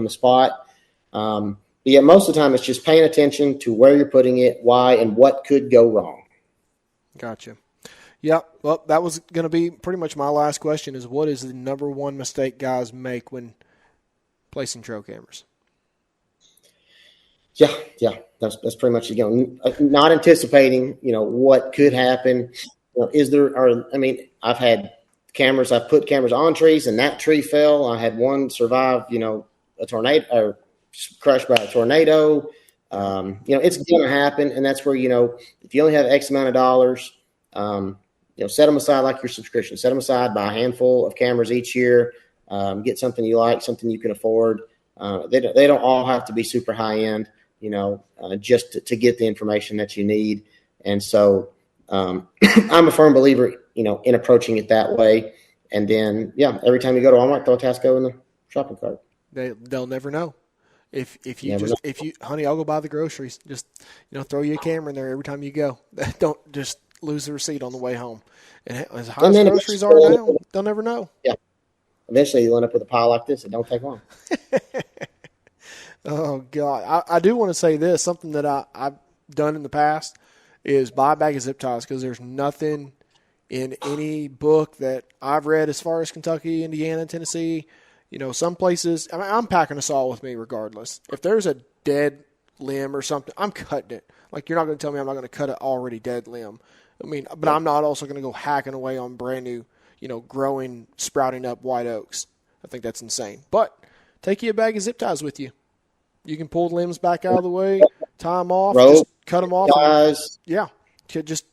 the spot. But yeah, most of the time it's just paying attention to where you're putting it, why, and what could go wrong. Gotcha. Yeah, well, that was going to be pretty much my last question is what is the number one mistake guys make when placing trail cameras? Yeah, that's pretty much it. You know, not anticipating, you know, what could happen. You know, I've had cameras. I've put cameras on trees, and that tree fell. I had one survive, you know, a tornado or crushed by a tornado. You know, it's going to happen, and that's where, you know, if you only have X amount of dollars, you know, set them aside like your subscription. Set them aside, buy a handful of cameras each year. Get something you like, something you can afford. They don't all have to be super high end, you know, just to get the information that you need. And so I'm a firm believer, you know, in approaching it that way. And then, yeah, every time you go to Walmart, throw a Tasco in the shopping cart. They'll never know. If you honey, I'll go buy the groceries. Just, you know, throw you a camera in there every time you go. Don't just lose the receipt on the way home. And as high as groceries are now, they'll never know. Yeah. Eventually you'll end up with a pile like this. It don't take long. Oh, God. I do want to say this. Something that I've done in the past is buy a bag of zip ties because there's nothing in any book that I've read as far as Kentucky, Indiana, Tennessee. You know, some places, I mean, I'm packing a saw with me regardless. If there's a dead limb or something, I'm cutting it. Like, you're not going to tell me I'm not going to cut an already dead limb. I mean, but I'm not also going to go hacking away on brand new, you know, growing, sprouting up white oaks. I think that's insane. But take you a bag of zip ties with you. You can pull the limbs back out of the way, tie them off, just cut them off. Just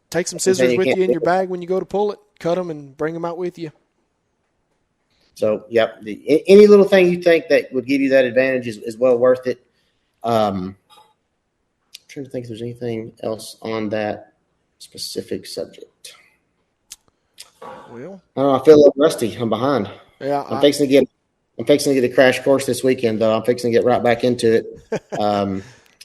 take some scissors with you in your bag when you go to pull it, cut them, and bring them out with you. So, yep, any little thing you think that would give you that advantage is well worth it. I'm trying to think if there's anything else on that specific subject. Well, I don't know. I feel a little rusty. I'm behind. Yeah, I'm fixing to get a crash course this weekend, though. I'm fixing to get right back into it.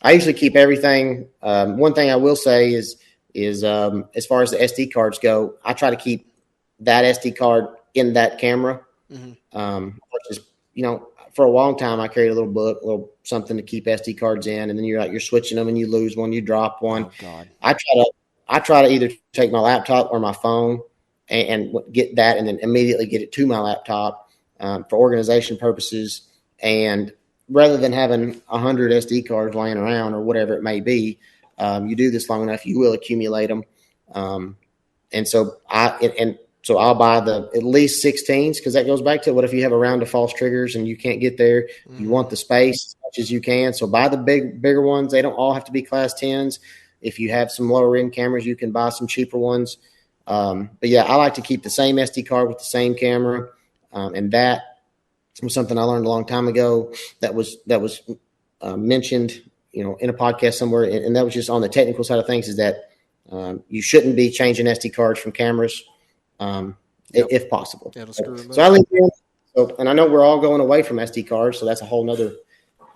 I usually keep everything. One thing I will say is as far as the SD cards go, I try to keep that SD card in that camera. Which is, you know, for a long time I carried a little book, a little something to keep SD cards in, and then you're switching them and you lose one, you drop one. Oh, God. I try to either take my laptop or my phone and get that and then immediately get it to my laptop for organization purposes. And rather than having 100 SD cards laying around or whatever it may be, you do this long enough, you will accumulate them. So I'll buy at least 16s because that goes back to what if you have a round of false triggers and you can't get there. You want the space as much as you can. So buy the bigger ones. They don't all have to be class 10s. If you have some lower end cameras, you can buy some cheaper ones. But yeah, I like to keep the same SD card with the same camera. And that was something I learned a long time ago that was mentioned, you know, in a podcast somewhere. And that was just on the technical side of things is that you shouldn't be changing SD cards from cameras. If possible. So I leave in. And I know we're all going away from SD cards, so that's a whole nother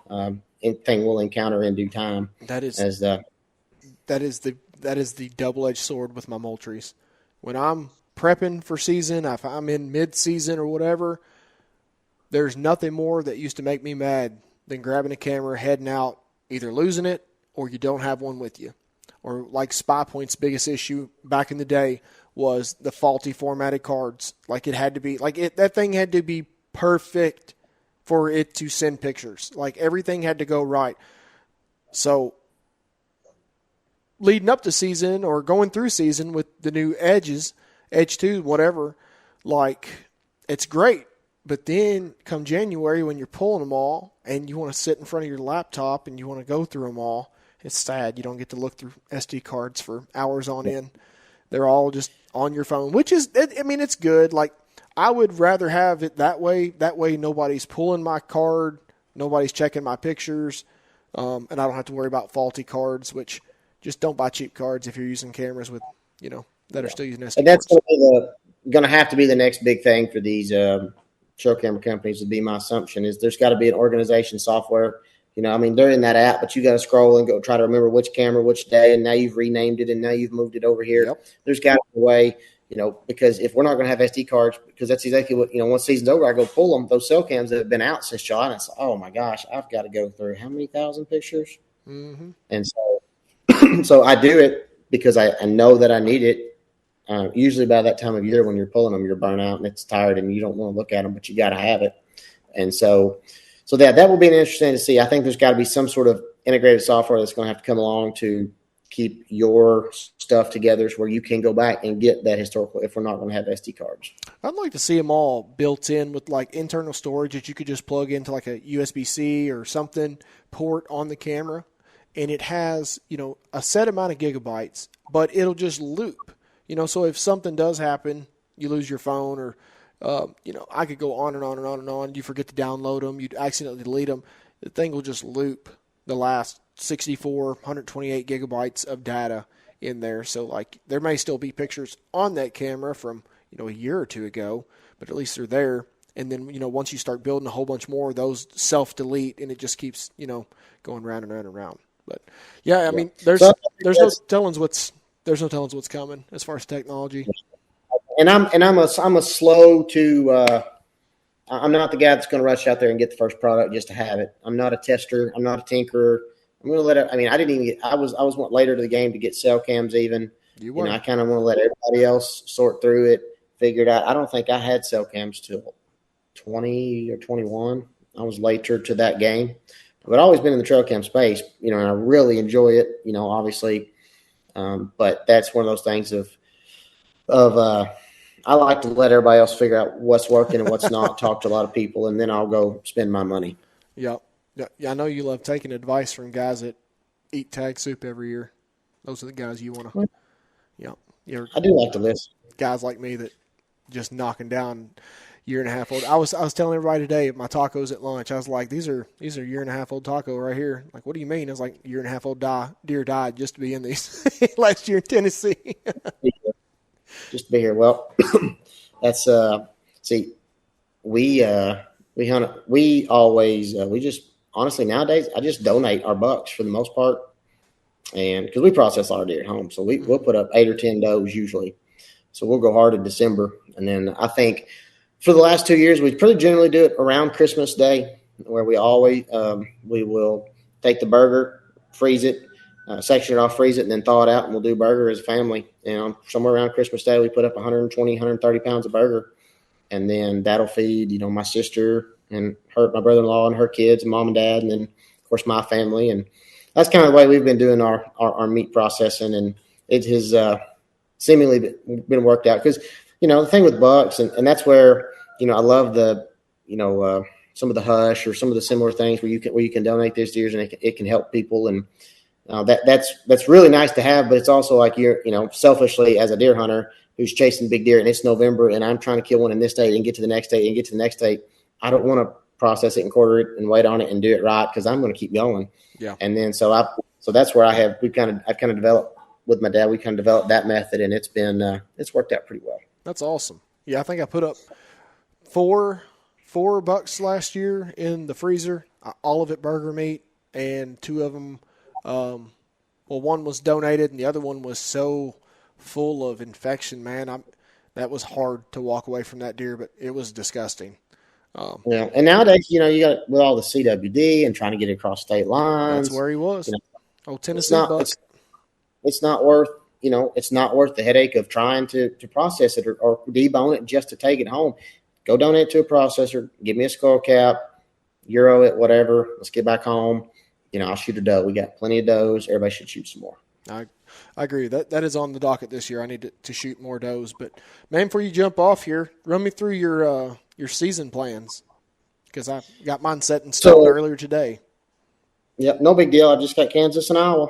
thing we'll encounter in due time. That is the double-edged sword with my Moultries. When I'm prepping for season, if I'm in mid-season or whatever, there's nothing more that used to make me mad than grabbing a camera, heading out, either losing it or you don't have one with you. Or like Spy Point's biggest issue back in the day was the faulty formatted cards. Like, it had to be, that thing had to be perfect for it to send pictures. Like, everything had to go right. So, leading up to season or going through season with the new Edge 2, whatever, like, it's great. But then come January when you're pulling them all and you want to sit in front of your laptop and you want to go through them all, it's sad. You don't get to look through SD cards for hours on end. They're all just on your phone, which is, I mean, it's good. Like, I would rather have it that way. That way nobody's pulling my card, nobody's checking my pictures, and I don't have to worry about faulty cards, which just don't buy cheap cards if you're using cameras with, that are still using SD And that's cards. going to have to be the next big thing for these show camera companies, would be my assumption, is there's got to be an organization software. I mean, they're in that app, but you got to scroll and go try to remember which camera, which day, and now you've renamed it, and now you've moved it over here. Yep. There's got to be a way, because if we're not going to have SD cards, because that's exactly what, once season's over, I go pull them, those cell cams that have been out since July, and it's, oh my gosh, I've got to go through how many thousand pictures? Mm-hmm. And so I do it because I know that I need it. Usually by that time of year when you're pulling them, you're burnt out and it's tired and you don't want to look at them, but you got to have it. And so that will be interesting to see. I think there's got to be some sort of integrated software that's going to have to come along to keep your stuff together where you can go back and get that historical if we're not going to have SD cards. I'd like to see them all built in with like internal storage that you could just plug into like a USB-C or something port on the camera. And it has, a set amount of gigabytes, but it'll just loop. So if something does happen, you lose your phone or, I could go on and on and on and on. You forget to download them. You accidentally delete them. The thing will just loop the last 64, 128 gigabytes of data in there. So, like, there may still be pictures on that camera from, a year or two ago, but at least they're there. And then, once you start building a whole bunch more, those self-delete, and it just keeps, going round and round and round. But yeah, I mean, there's no telling what's coming as far as technology. And I'm a slow to. I'm not the guy that's going to rush out there and get the first product just to have it. I'm not a tester. I'm not a tinkerer. I'm going to let it. I mean, I didn't even get. I was later to the game to get cell cams even. I kind of want to let everybody else sort through it, figure it out. I don't think I had cell cams till 20 or 21. I was later to that game. But I've always been in the trail cam space, and I really enjoy it, obviously. But that's one of those things of I like to let everybody else figure out what's working and what's not, talk to a lot of people, and then I'll go spend my money. Yeah. I know you love taking advice from guys that eat tag soup every year. Those are the guys you want to, I do like to listen. Guys like me that just knocking down year and a half old. I was telling everybody today at my tacos at lunch, I was like, these are year and a half old taco right here. Like, what do you mean? It's like year and a half old deer died just to be in these last year in Tennessee. Just to be here. Well, that's see, we hunt. We always we just honestly nowadays I just donate our bucks for the most part, and because we process our deer at home, so we'll put up 8 or 10 does usually. So we'll go hard in December, and then I think. For the last 2 years, we pretty generally do it around Christmas Day, where we always we will take the burger, freeze it, section it off, freeze it, and then thaw it out, and we'll do burger as a family. Somewhere around Christmas Day, we put up 120, 130 pounds of burger, and then that'll feed my sister and my brother-in-law and her kids, and mom and dad, and then of course my family. And that's kind of the way we've been doing our meat processing, and it has seemingly been worked out because. The thing with bucks, and that's where, I love the, some of the hush or some of the similar things where you can donate these deers and it can help people. And that's really nice to have, but it's also like you're, selfishly as a deer hunter who's chasing big deer and it's November and I'm trying to kill one in this state and get to the next state and get to the next state. I don't want to process it and quarter it and wait on it and do it right because I'm going to keep going. Yeah. And then so that's where I've kind of developed with my dad. We kind of developed that method and it's worked out pretty well. That's awesome. Yeah, I think I put up four bucks last year in the freezer, all of it burger meat, and 2 of them, one was donated and the other one was so full of infection, man. That was hard to walk away from that deer, but it was disgusting. Yeah, and nowadays, you got with all the CWD and trying to get across state lines. That's where he was. Tennessee buck. It's not worth, it's not worth the headache of trying to process it or debone it just to take it home. Go donate to a processor. Give me a skull cap, euro it, whatever. Let's get back home. I'll shoot a doe. We got plenty of does. Everybody should shoot some more. I agree. That is on the docket this year. I need to shoot more does. But, man, before you jump off here, run me through your season plans because I got mine set in stone earlier today. Yep, no big deal. I just got Kansas and Iowa.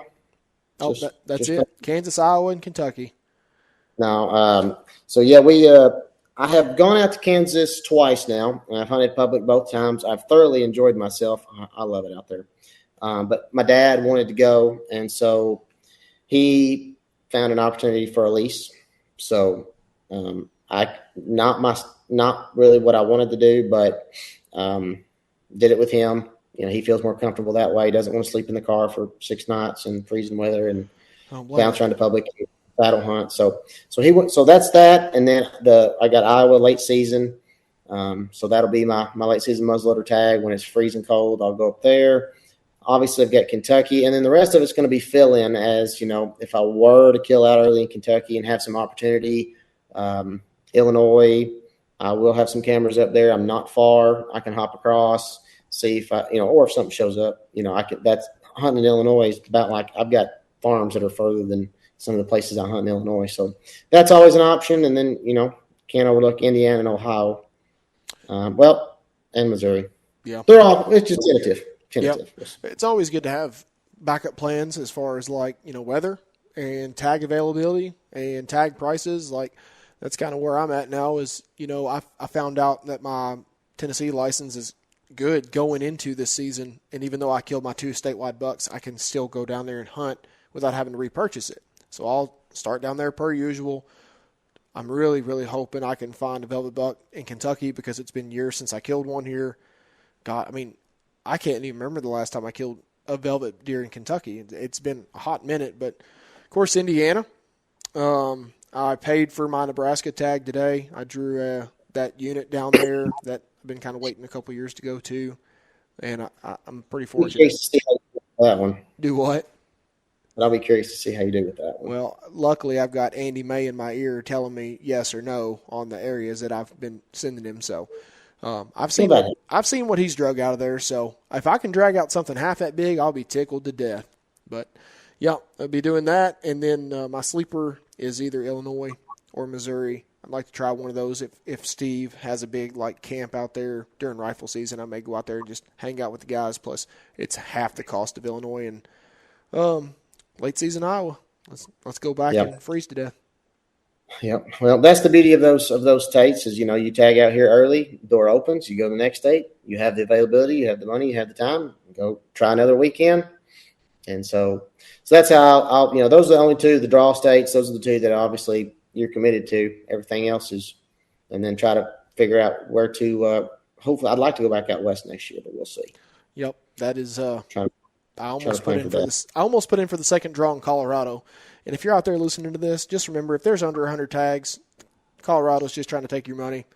That's it. Kansas, Iowa, and Kentucky. No, I have gone out to Kansas twice now, and I've hunted public both times. I've thoroughly enjoyed myself. I love it out there. But my dad wanted to go, and so he found an opportunity for a lease. So not really what I wanted to do, but did it with him. He feels more comfortable that way. He doesn't want to sleep in the car for 6 nights in freezing weather and bounce around the public battle hunt. So that's that. And then I got Iowa late season. So that'll be my late season muzzleloader tag. When it's freezing cold, I'll go up there. Obviously, I've got Kentucky, and then the rest of it's going to be fill-in as, if I were to kill out early in Kentucky and have some opportunity. Illinois, I will have some cameras up there. I'm not far. I can hop across, see if or if something shows up. That's hunting in Illinois is about like I've got farms that are further than some of the places I hunt in Illinois. So that's always an option. And then, can't overlook Indiana and Ohio. And Missouri. Yeah. It's just tentative. Yep. It's always good to have backup plans as far as weather and tag availability and tag prices. That's kind of where I'm at now is, I found out that my Tennessee license is good going into this season. And even though I killed my 2 statewide bucks, I can still go down there and hunt without having to repurchase it. So I'll start down there per usual. I'm really, really hoping I can find a velvet buck in Kentucky because it's been years since I killed one here. God, I can't even remember the last time I killed a velvet deer in Kentucky. It's been a hot minute, but of course, Indiana. I paid for my Nebraska tag today. I drew that unit down there that I've been kind of waiting a couple years to go to, and I'm pretty fortunate. Curious to see how you do with that one. Do what? But I'll be curious to see how you do with that one. Well, luckily I've got Andy May in my ear telling me yes or no on the areas that I've been sending him. So. I've seen what he's drug out of there, so if I can drag out something half that big, I'll be tickled to death. But, yeah, I'll be doing that. And then my sleeper is either Illinois or Missouri. I'd like to try one of those. If Steve has a big camp out there during rifle season, I may go out there and just hang out with the guys. Plus, it's half the cost of Illinois. And late season Iowa. Let's go back and freeze to death. Yep. Well, that's the beauty of those states is, you tag out here early, door opens, you go to the next state, you have the availability, you have the money, you have the time, go try another weekend. And so that's how I'll those are the only 2, the draw states. Those are the 2 that obviously you're committed to. Everything else is, and then try to figure out where to, hopefully I'd like to go back out west next year, but we'll see. Yep. That is, I almost put in for the second draw in Colorado. And if you're out there listening to this, just remember, if there's under 100 tags, Colorado's just trying to take your money.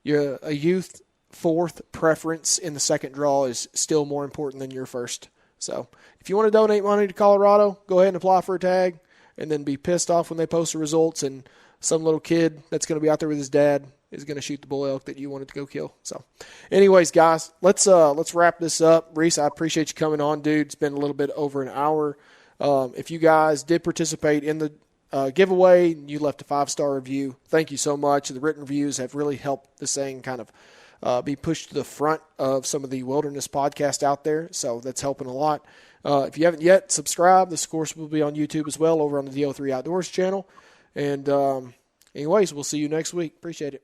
A youth 4th preference in the second draw is still more important than your first. So if you want to donate money to Colorado, go ahead and apply for a tag and then be pissed off when they post the results and some little kid that's going to be out there with his dad is going to shoot the bull elk that you wanted to go kill. So anyways, guys, let's wrap this up. Reese, I appreciate you coming on, dude. It's been a little bit over an hour. If you guys did participate in the giveaway, you left a 5-star review. Thank you so much. The written reviews have really helped this thing kind of be pushed to the front of some of the wilderness podcasts out there. So that's helping a lot. If you haven't yet, subscribe. This course will be on YouTube as well over on the DO3 Outdoors channel. And anyways, we'll see you next week. Appreciate it.